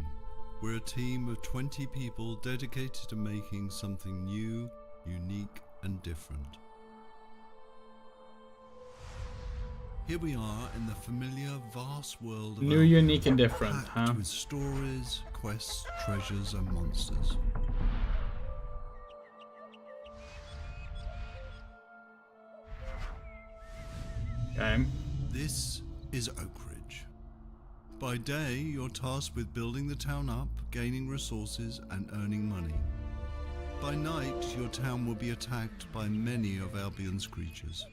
We're a team of 20 people dedicated to making something new, unique, and different. Here we are in the familiar, vast world of New, Albion, unique, and different, packed huh? with stories, quests, treasures, and monsters. Okay. This is Oakridge. By day, you're tasked with building the town up, gaining resources, and earning money. By night, your town will be attacked by many of Albion's creatures.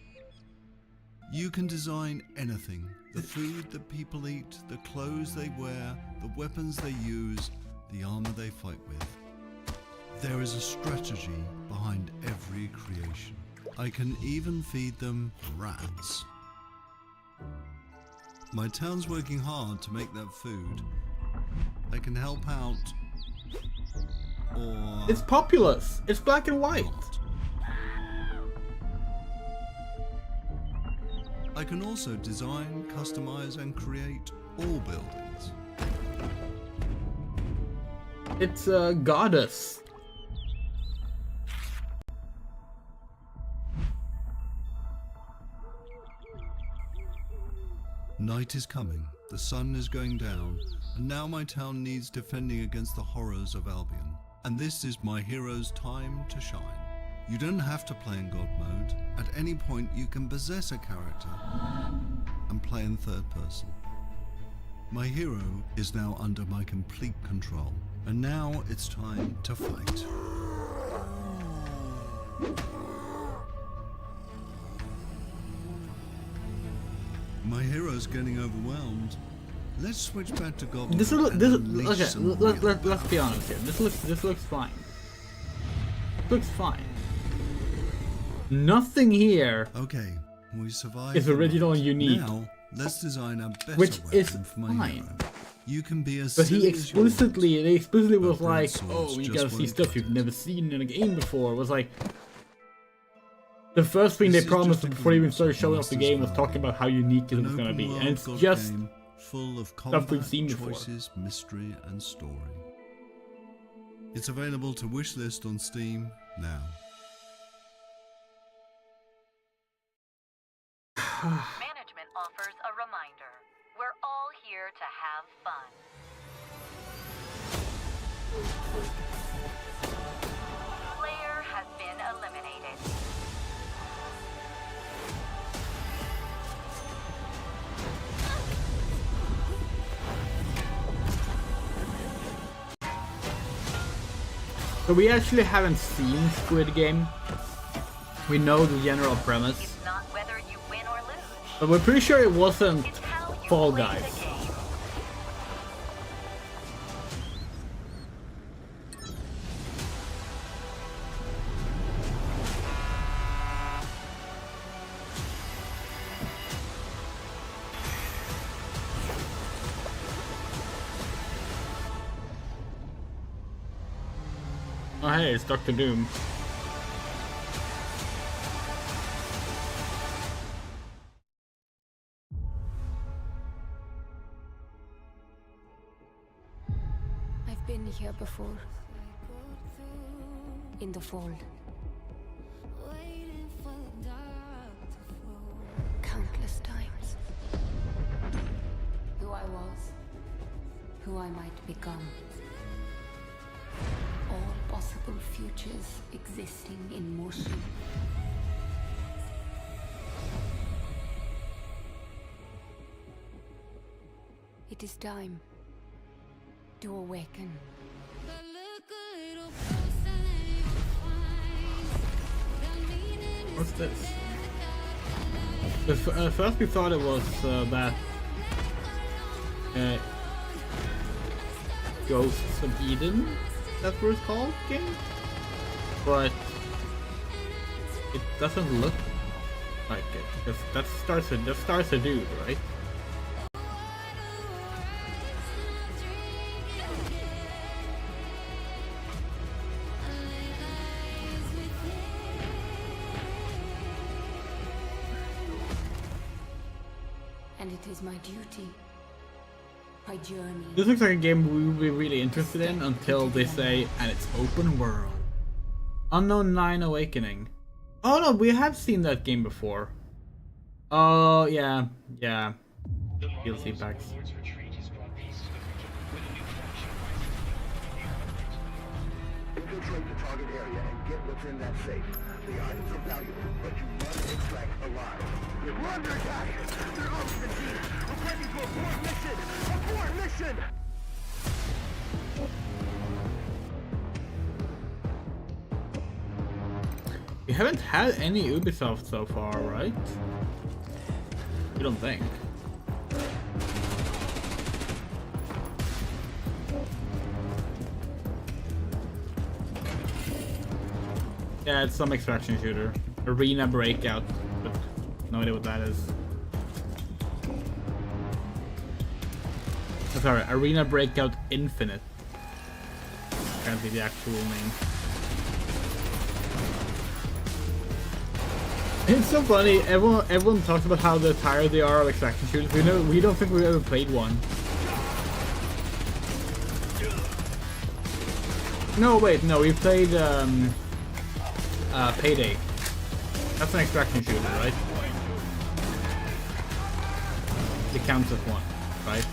You can design anything: the food that people eat, the clothes they wear, the weapons they use, the armor they fight with. There is a strategy behind every creation. I can even feed them rats. My town's working hard to make that food. I can help out, or It's Populous. It's black and white. I can also design, customize, and create all buildings. It's a goddess. Night is coming, the sun is going down, and now my town needs defending against the horrors of Albion. And this is my hero's time to shine. You don't have to play in God mode. At any point you can possess a character and play in third person. My hero is now under my complete control, and now it's time to fight. My hero's getting overwhelmed. Let's switch back to Goblin. This and unleash okay. some Let's be honest here. This looks fine. Looks fine. Nothing here. Okay, we survived. Is original and unique. Now let's design a better which weapon is for my hero. You can be as But silly they as you want. explicitly was But like, swords oh, you just gotta see won't stuff cut you've never seen in a game before. It was like the first thing This they is promised just a before they even glimpse started of showing off the Masters game was of talking about how unique it An was gonna be, open and it's world just game full of stuff combat, we've seen before. choices, mystery, and story. It's available to wishlist on Steam now. Management offers a reminder. We're all here to have fun. Player has been eliminated. So we actually haven't seen Squid Game. We know the general premise. It's not whether you win or lose. But we're pretty sure it wasn't It's how you Fall play Guys. the game. Oh hey, it's Dr. Doom. I've been here before. In the fold. Countless times. Who I was. Who I might become. All possible futures existing in motion. It is time to awaken. What's this? First we thought it was that Ghosts of Eden, that's what it's called, game? But it doesn't look like it. That starts a dude, right? And it is my duty. My journey. This looks like a game we would be really interested in until they say, and it's open world. Unknown 9 Awakening. Oh no, we have seen that game before. Oh yeah, yeah. DLC packs. Infiltrate the target area and get what's in that safe. The items are valuable, but you must extract alive. We're under attack! They're off the team! Requesting to abort mission! Abort mission! We haven't had any Ubisoft so far, right? You don't think? Yeah, it's some extraction shooter. Arena Breakout, but no idea what that is. Oh, sorry, Arena Breakout Infinite. Can't be the actual name. It's so funny. Everyone talks about how tired they are of extraction shooters. We don't think we've ever played one. No, wait, no, we played Payday. That's an extraction shooter, right? It counts as one, right?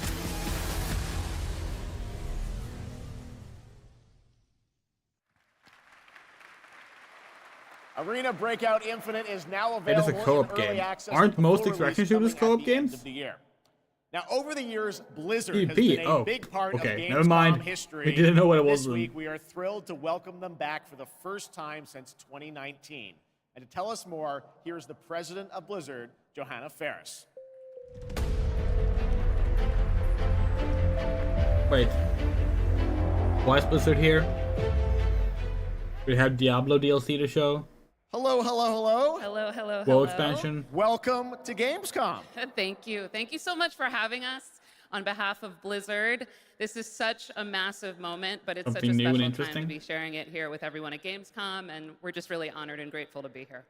Arena Breakout Infinite is now It is available a co-op in early game. access Aren't with most full extraction release shooters coming at co-op the end games? of the year. Now, over the years, Blizzard has PvP, been a oh, big part okay, of never Gamescom mind. history. We didn't know what it was This then. week, we are thrilled to welcome them back for the first time since 2019. And to tell us more, here's the president of Blizzard, Johanna Ferris. Wait. Why is Blizzard here? We have Diablo DLC to show. Hello, hello, hello. Hello, hello, WoW hello. expansion. Welcome to Gamescom. Thank you. Thank you so much for having us on behalf of Blizzard. This is such a massive moment, but it's Something such a new and special time interesting. to be sharing it here with everyone at Gamescom, and we're just really honored and grateful to be here.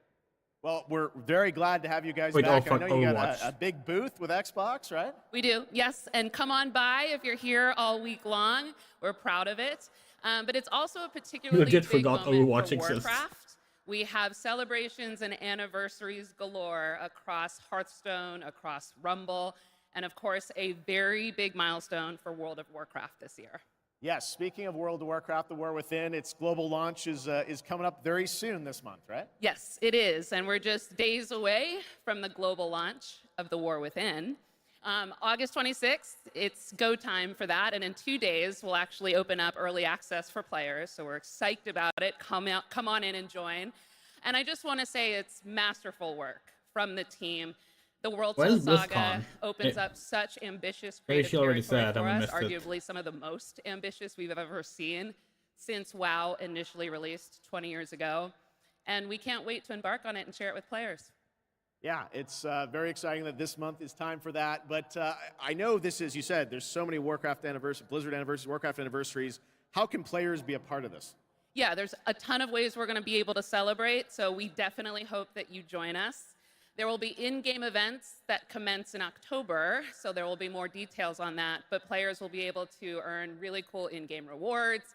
Well, we're very glad to have you guys Wait, back. oh, I know you got Overwatch. a big booth with Xbox, right? We do, yes, and come on by if you're here all week long. We're proud of it. But it's also a particularly Legit big forgot moment Overwatch for exists. Warcraft. We have celebrations and anniversaries galore across Hearthstone, across Rumble, and of course, a very big milestone for World of Warcraft this year. Yes, speaking of World of Warcraft, The War Within, its global launch is coming up very soon this month, right? Yes, it is, and we're just days away from the global launch of The War Within. August 26th, it's go time for that, and in 2 days, we'll actually open up early access for players, so we're psyched about it. Come on in and join. And I just want to say it's masterful work from the team. The World When Soul is Saga BlizzCon? opens up such ambitious Maybe creative she already territory said, for I us, missed it. arguably some of the most ambitious we've ever seen since WoW initially released 20 years ago. And we can't wait to embark on it and share it with players. Yeah, it's very exciting that this month is time for that. But I know this is, you said, there's so many Warcraft anniversaries, Blizzard anniversaries, Warcraft anniversaries. How can players be a part of this? Yeah, there's a ton of ways we're going to be able to celebrate, so we definitely hope that you join us. There will be in-game events that commence in October, so there will be more details on that, but players will be able to earn really cool in-game rewards,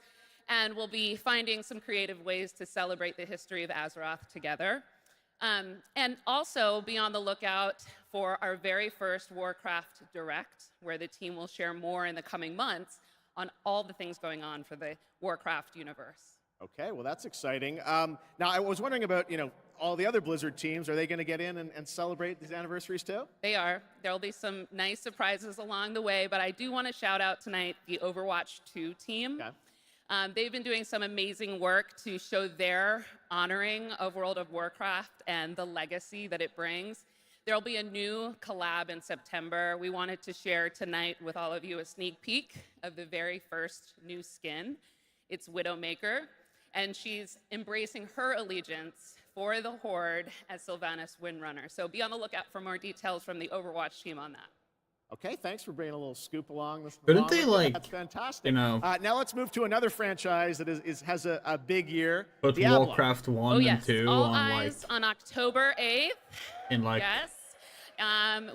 and we'll be finding some creative ways to celebrate the history of Azeroth together. And also be on the lookout for our very first Warcraft Direct, where the team will share more in the coming months on all the things going on for the Warcraft universe. Okay, well, that's exciting. Now, I was wondering about, all the other Blizzard teams. Are they going to get in and celebrate these anniversaries too? They are. There'll be some nice surprises along the way, but I do want to shout out tonight the Overwatch 2 team. Okay. They've been doing some amazing work to show their honoring of World of Warcraft and the legacy that it brings. There'll be a new collab in September. We wanted to share tonight with all of you a sneak peek of the very first new skin. It's Widowmaker, and she's embracing her allegiance for the Horde as Sylvanas Windrunner. So be on the lookout for more details from the Overwatch team on that. Okay, thanks for bringing a little scoop along. Couldn't they, like, that's fantastic. now let's move to another franchise that has a big year. put Diablo. Warcraft 1 and 2 All on eyes on October 8th. in like Yes.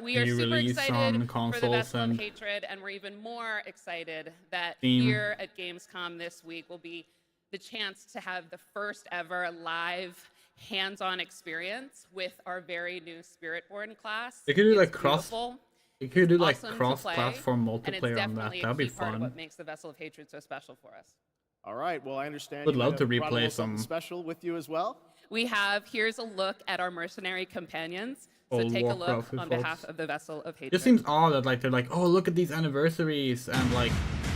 We are new super release excited on for the consoles Vessel of and Hatred, and we're even more excited that Steam. here at Gamescom this week will be the chance to have the first ever live hands-on experience with our very new Spiritborn class. They could do It's like cross. beautiful. You could do It's like awesome to cross-platform play, and it's multiplayer on that. definitely a That'd be key part of fun. what makes the Vessel of Hatred so special for us. All right, well, I understand. Would you love might to have brought a replay little something some- special with you as well. We have, here's a look at our mercenary companions. So Old take a Warcraft look on folks. behalf of the Vessel of Hatred. It just seems odd that like they're like, oh, look at these anniversaries, and like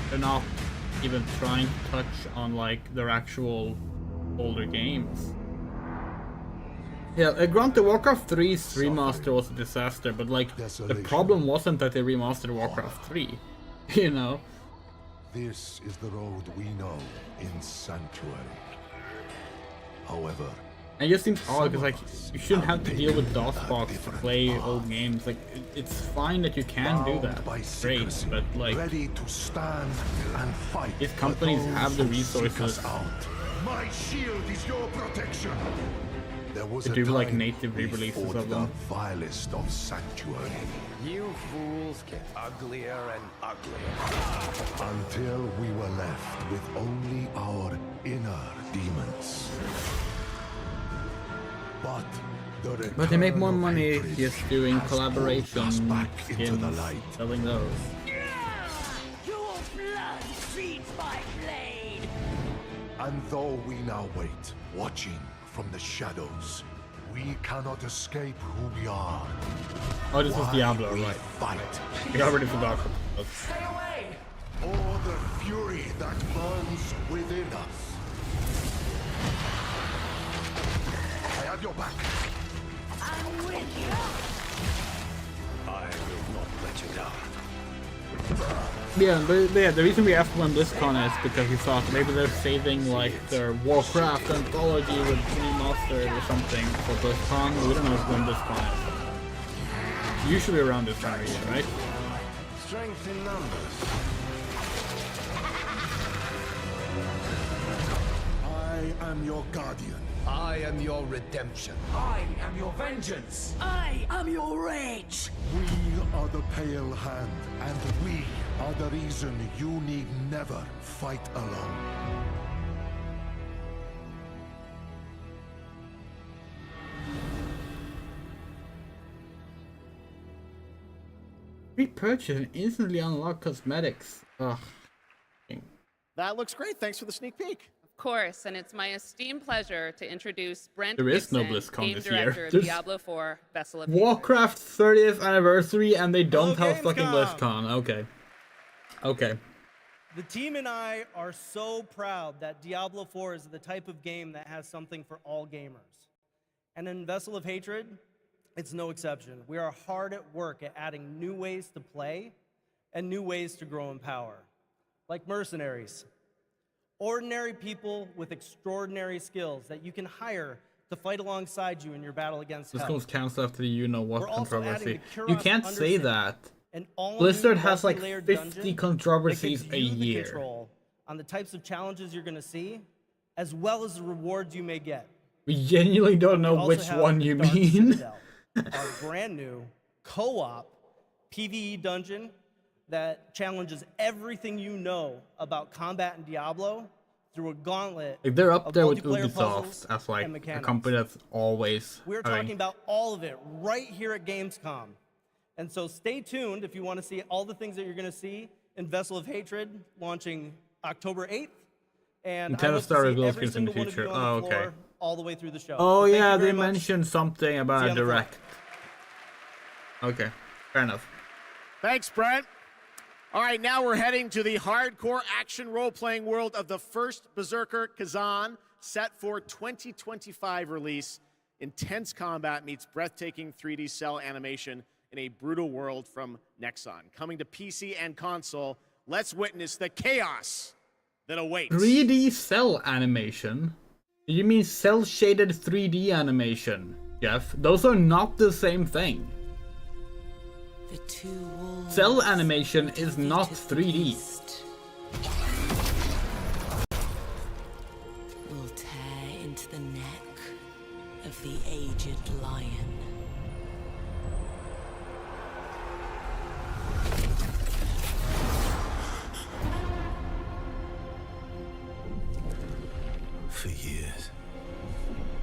they're not even trying to touch on like their actual older games. Yeah, granted, Warcraft 3's remaster was a disaster, but like the problem wasn't that they remastered Warcraft 3, you know. This is the road we know in Sanctuary. However, It just seems odd because like you shouldn't have to deal with DOSBox to play old games. Like it's fine that you can do that, great, but like ready to stand and fight. these companies for have the those who seek resources us out. My shield is your protection. There was to a do like time native we re-releases fought of the them. vilest of Sanctuary. You fools get uglier and uglier. Until we were left with only our inner demons. But they make more money just doing collaboration back into skins, the light. selling those. Your blood feeds my blade. And though we now wait, watching from the shadows, we cannot escape who we are. Oh, this is Why Diablo, we right? Fight. We already forgot. Stay away. Or the fury that burns within us. I have your back. I'm with you. I will not let you down. Yeah, the reason we asked when BlizzCon is because we thought maybe they're saving like their Warcraft anthology with remastered or something for BlizzCon. We don't know when BlizzCon is. Usually around this time of year, right? Strength in numbers. I am your guardian. I am your redemption. I am your vengeance. I am your rage. We are the Pale Hand, and we are the reason you need never fight alone. Repurchase and instantly unlock cosmetics. Ugh. That looks great. Thanks for the sneak peek. Of course, and it's my esteemed pleasure to introduce Brent There is no Dixon, BlizzCon game this director year. of There's Diablo 4 Vessel of Warcraft 30th anniversary and they don't have fucking BlizzCon. Okay. Okay. The team and I are so proud that Diablo 4 is the type of game that has something for all gamers. And in Vessel of Hatred, it's no exception. We are hard at work at adding new ways to play and new ways to grow in power. Like mercenaries. Ordinary people with extraordinary skills that you can hire to fight alongside you in your battle against This hell. goes cancel after the you-know-what We're also adding controversy. the You Kuros can't say Undercity, that. an all-new Blizzard has like multi-layered 50 dungeon controversies that a gives you the year. control on the types of challenges you're going to see, as well as the rewards you may get. We genuinely don't know We also which have one you Dark mean. Citadel, our brand new co-op PvE dungeon that challenges everything you know about combat in Diablo through a gauntlet. Like they're up of there with multiplayer Ubisoft puzzles as like and a mechanics. company that's always We're having- talking about all of it right here at Gamescom. And so stay tuned if you want to see all the things that you're going to see in Vessel of Hatred launching October 8th. And I Nintendo hope to Star see reveals every games in the single one of you future. on the Oh, okay. floor all the way through the show. Oh So thank yeah, you very they much. mentioned something about See you a on the floor. direct. Okay, fair enough. Thanks, Brent. All right, now we're heading to the hardcore action role-playing world of the first Berserker Kazan, set for 2025 release. Intense combat meets breathtaking 3D cell animation in a brutal world from Nexon. Coming to PC and console, let's witness the chaos that awaits. 3D cell animation? You mean cell shaded 3D animation, Jeff? Those are not the same thing. Cell animation is not 3D. Will tear into the neck of the aged lion. For years,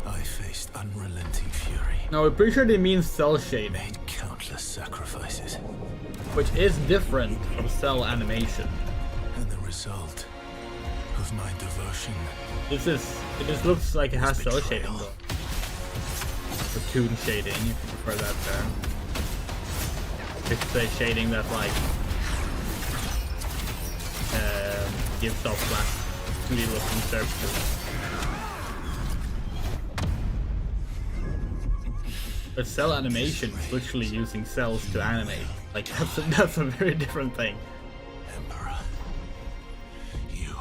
I faced unrelenting fury. No, I'm pretty sure they mean cell shading. Made countless sacrifices. Which is different from cell animation. And the result of my devotion. It just looks like it has cell shading though. Or toon shading, if you prefer that term. It's the shading that like gives off flat 3D looking surfaces. But cell animation is literally using cells to animate. Like that's a very different thing. Emperor, you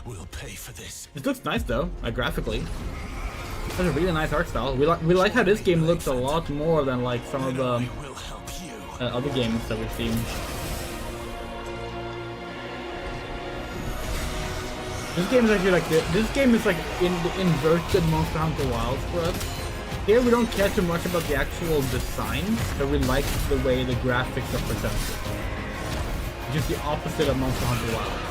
will pay for this. It looks nice though, like graphically. It has a really nice art style. We like how this game looks a lot more than like some of the other games that we've seen. This game is actually like this game is like in the inverted Monster Hunter Wilds for us. Here we don't care too much about the actual design, but we like the way the graphics are presented. Which is the opposite of Monster Hunter Wilds.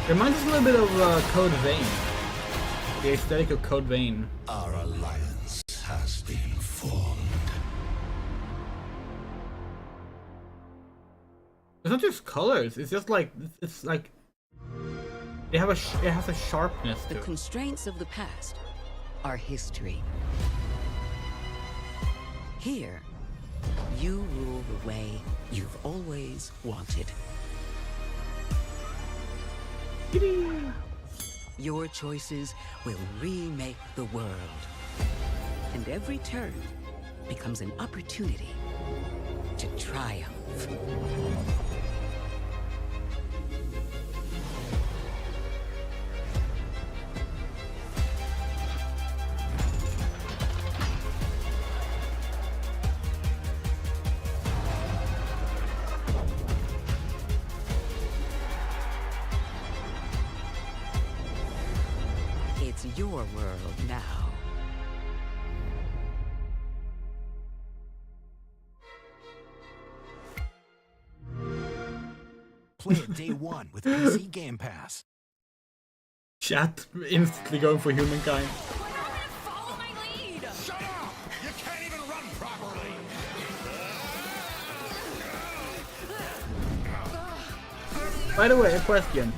Reminds us a little bit of Code Vein. The aesthetic of Code Vein. Our alliance has been formed. It's not just colors, it's just like, it's like, it has a sharpness to The it. constraints of the past are history. Here, you rule the way you've always wanted. Your choices will remake the world. And every turn becomes an opportunity to triumph. It's your world now. Play it day one with PC Game Pass. Chat instantly going for humankind. Follow my lead! Shut up! You can't even run properly! By the way, a question.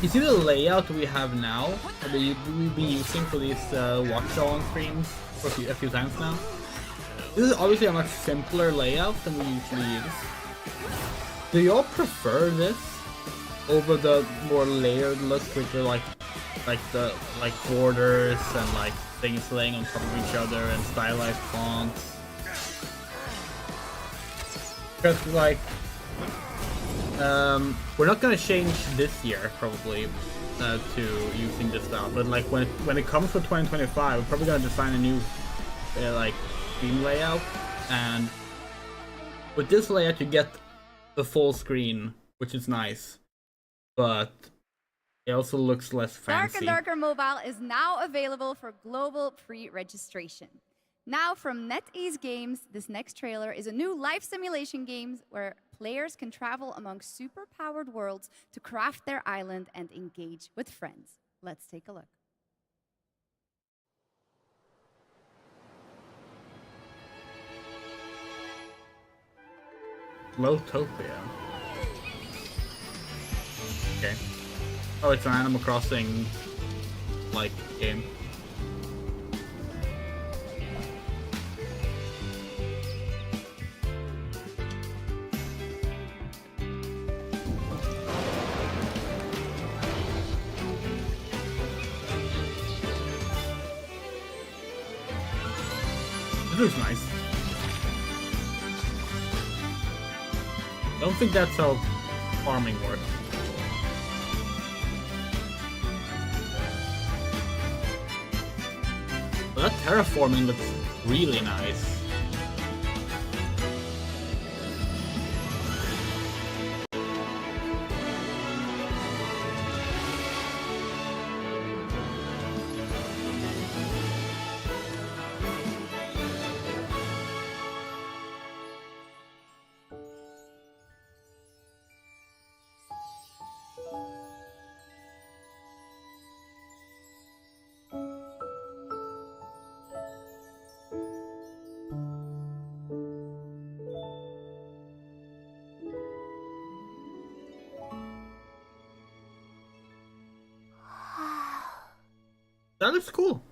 You see the layout we have now, that we've been using for these watch on streams for a few times now? This is obviously a much simpler layout than we usually use. Do y'all prefer this over the more layered look with the like borders and like things laying on top of each other and stylized fonts? Because like we're not gonna change this year probably to using this style, but like when it comes to 2025, we're probably gonna design a new like screen layout, and with this layout you get the full screen, which is nice, but it also looks less fancy. Dark and Darker Mobile is now available for global pre-registration. Now from NetEase Games, this next trailer is a new life simulation game where players can travel among super-powered worlds to craft their island and engage with friends. Let's take a look. Lotopia. Okay. Oh, it's an Animal Crossing like game. It looks nice. I don't think that's how farming works. But that terraforming looks really nice. That looks cool.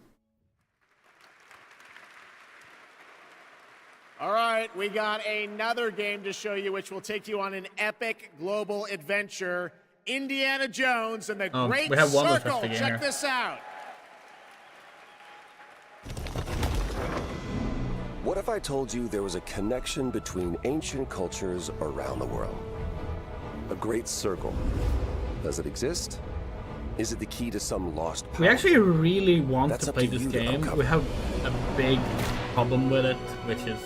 All right, we got another game to show you, which will take you on an epic global adventure. Indiana Jones and the Great we have one more Circle. game Check here. this out. What if I told you there was a connection between ancient cultures around the world? A great circle. Does it exist? Is it the key to some lost power? We actually really want That's to up play to this you to game. uncover. We have a big problem with it, which is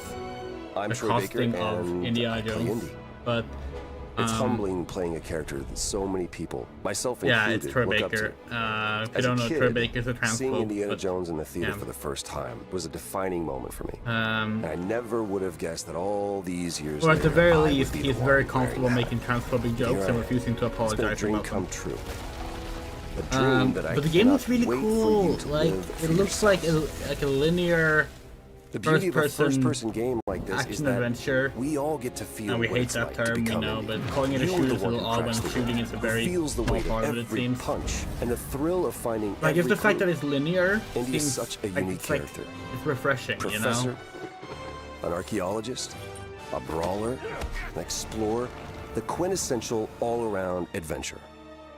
I'm the Troy Baker, costing of and Indiana I play Jones. Indy. But It's humbling playing a character that so many people, myself included, yeah, it's Troy look up Baker. to. If you As a don't know, kid, Troy Baker's a seeing transphobe. Indiana but Jones in the theater yeah. for the first time was a defining moment for me. And I never would have guessed that all these years Or at the later, very I would least, be he's the very one comfortable wearing making transphobic jokes Here and I am. refusing to It's been a apologize dream about come them. true. A dream that I But the game looks cannot really wait for cool. you to Like live it for looks like a linear The beauty of a first-person first-person game like this is action that adventure. we all get to feel And we what hate it's that like to term, we become know, Indy. but calling it a You're shooter the is a one little who odd when cracks the shooting whip, is a who very feels the small weight part of of it, it every seems. punch and the thrill of finding Like, every just the fact clue. that it's linear Indy is seems such a like unique it's like character. it's refreshing, Professor, you know. an archaeologist, a brawler, an explorer, the quintessential all-around adventure.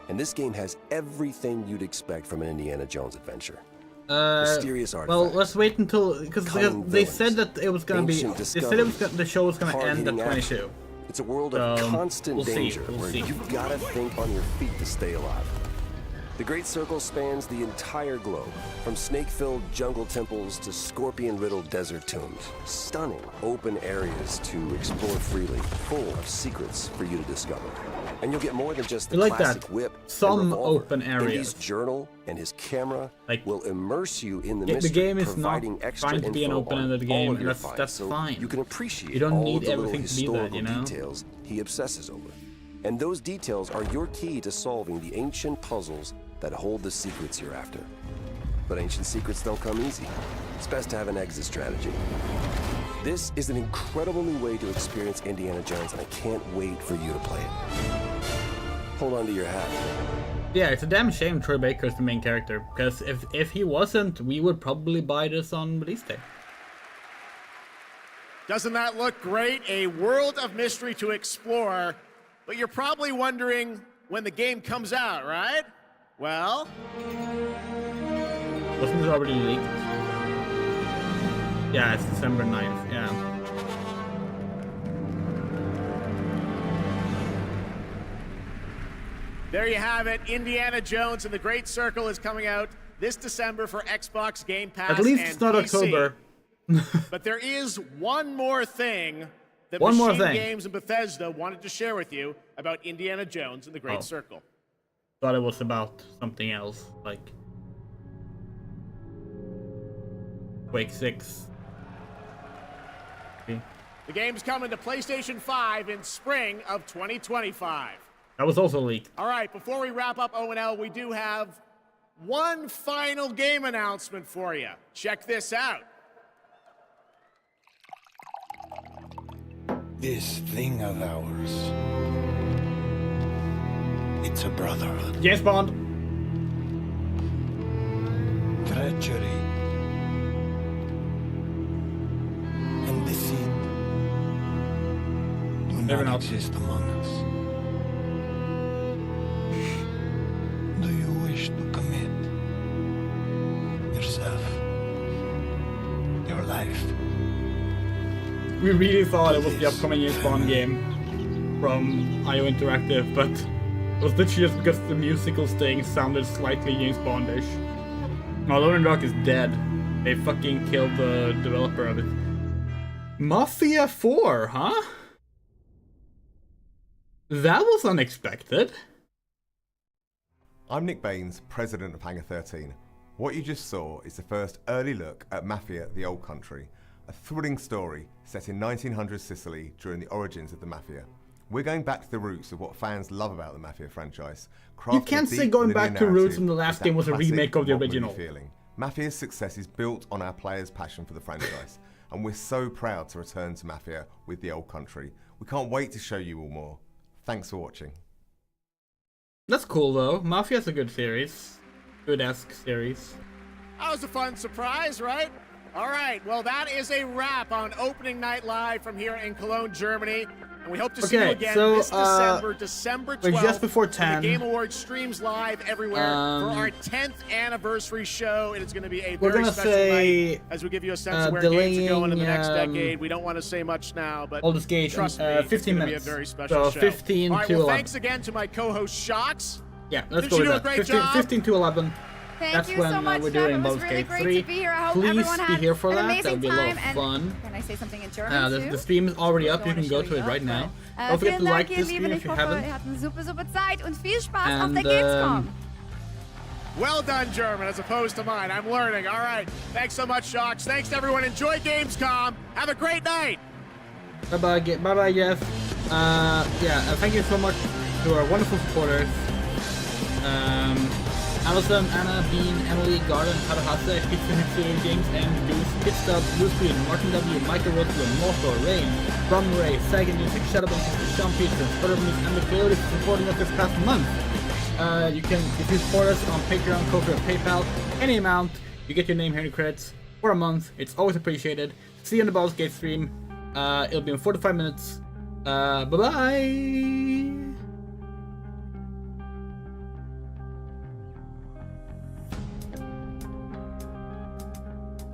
And this game has everything you'd expect from an Indiana Jones adventure. Mysterious Well, artifacts. let's wait until because Cunning they villains, said that it was gonna be. ancient They said it was the show was gonna end at hard-hitting 22. action. It's a world of constant we'll danger We'll where see. you've got to think on your feet to stay alive. The Great Circle spans the entire globe, from snake-filled jungle temples to scorpion-riddled desert tombs. Stunning open areas to explore freely, full of secrets for you to discover. And you'll get more than just the I like classic that. whip Some and revolver. open areas. Indy's journal and his camera will immerse you in the The mystery, game is not providing extra trying to be an info open-ended on game, all of and your that's finds, so fine. you can appreciate You don't all need of the little everything to be that, historical you know? details he obsesses over. And those details are your key to solving the ancient puzzles that hold the secrets you're after. But ancient secrets don't come easy. It's best to have an exit strategy. This is an incredible new way to experience Indiana Jones, and I can't wait for you to play it. Hold on to your hat. Yeah, it's a damn shame Troy Baker is the main character, because if he wasn't, we would probably buy this on release day. Doesn't that look great? A world of mystery to explore. But you're probably wondering when the game comes out, right? Well... Wasn't it already leaked? Yeah, it's December 9th, yeah. There you have it. Indiana Jones and the Great Circle is coming out this December for Xbox Game Pass. At least and it's not PC. October. But there is one more thing that One more Machine thing. Games and Bethesda wanted to share with you about Indiana Jones and the Great Circle. Thought it was about something else, like Quake 6. See? The game's coming to PlayStation 5 in spring of 2025. That was also leaked. All right, before we wrap up O&L, we do have one final game announcement for you. Check this out. This thing of ours. It's a brotherhood. James Bond. Treachery. And deceit do Never not know. exist among us. Do you wish to commit yourself, your life? We really thought it was the upcoming James Bond game from IO Interactive, but it was literally just because the musical sting sounded slightly James Bondish. No, Lone Rock is dead. They fucking killed the developer of it. Mafia 4, huh? That was unexpected. I'm Nick Baines, president of Hangar 13. What you just saw is the first early look at Mafia: The Old Country, a thrilling story set in 1900s Sicily during the origins of the Mafia. We're going back to the roots of what fans love about the Mafia franchise. You can't say going back to roots when the last game was a remake of the original. Feeling. Mafia's success is built on our players' passion for the franchise, and we're so proud to return to Mafia with The Old Country. We can't wait to show you all more. Thanks for watching. That's cool though. Mafia's a good series. Good-esque series. That was a fun surprise, right? All right, well, that is a wrap on Opening Night Live from here in Cologne, Germany. And we hope to see you again this December, December 12th. Just before 10. The Game Awards streams live everywhere for our 10th anniversary show. It is going to be a very special night as we give you a sense of where games are going in the next decade. We don't want to say much now, but Baldur's Gate, trust me, 15 it's going to be a minutes. very special So show. 15 All right, to well, 11. thanks again to my co-host, Shocks. Yeah, let's Did go you with do a that. great 15, job? 15 to 11. Thank That's you when so much, we're Jeff. doing It was Baldur's really Gate great 3. to be here. I hope Please everyone be had here for an that. amazing That'll be a lot time. of And fun. can I say something in German too? The stream is already up. You can go to it right now. Don't forget to like this stream if you haven't. Ihr hattet eine super Zeit und viel Spaß auf And, der Gamescom. Well done, German, as opposed to mine. I'm learning. All right. Thanks so much, Shocks. Thanks to everyone. Enjoy Gamescom. Have a great night. Bye-bye, bye-bye, Jeff. Thank you so much to our wonderful supporters. Allison, Anna, Bean, Emily, Garden, Tadahase, Pizza Hipster Games, and Goose, Pitstop, Blue Screen, Martin W, Michael Rosler, Morthor, Rain, Ron Ray, Sagan Music, Shadowbone, Sean Peterson, Sputtermans, and the Coyotes for supporting us this past month. If you support us on Patreon, Ko-fi, or PayPal, any amount, you get your name here in the credits for a month. It's always appreciated. See you on the Baldur's Gate stream. It'll be in 4 to 5 minutes. Bye-bye!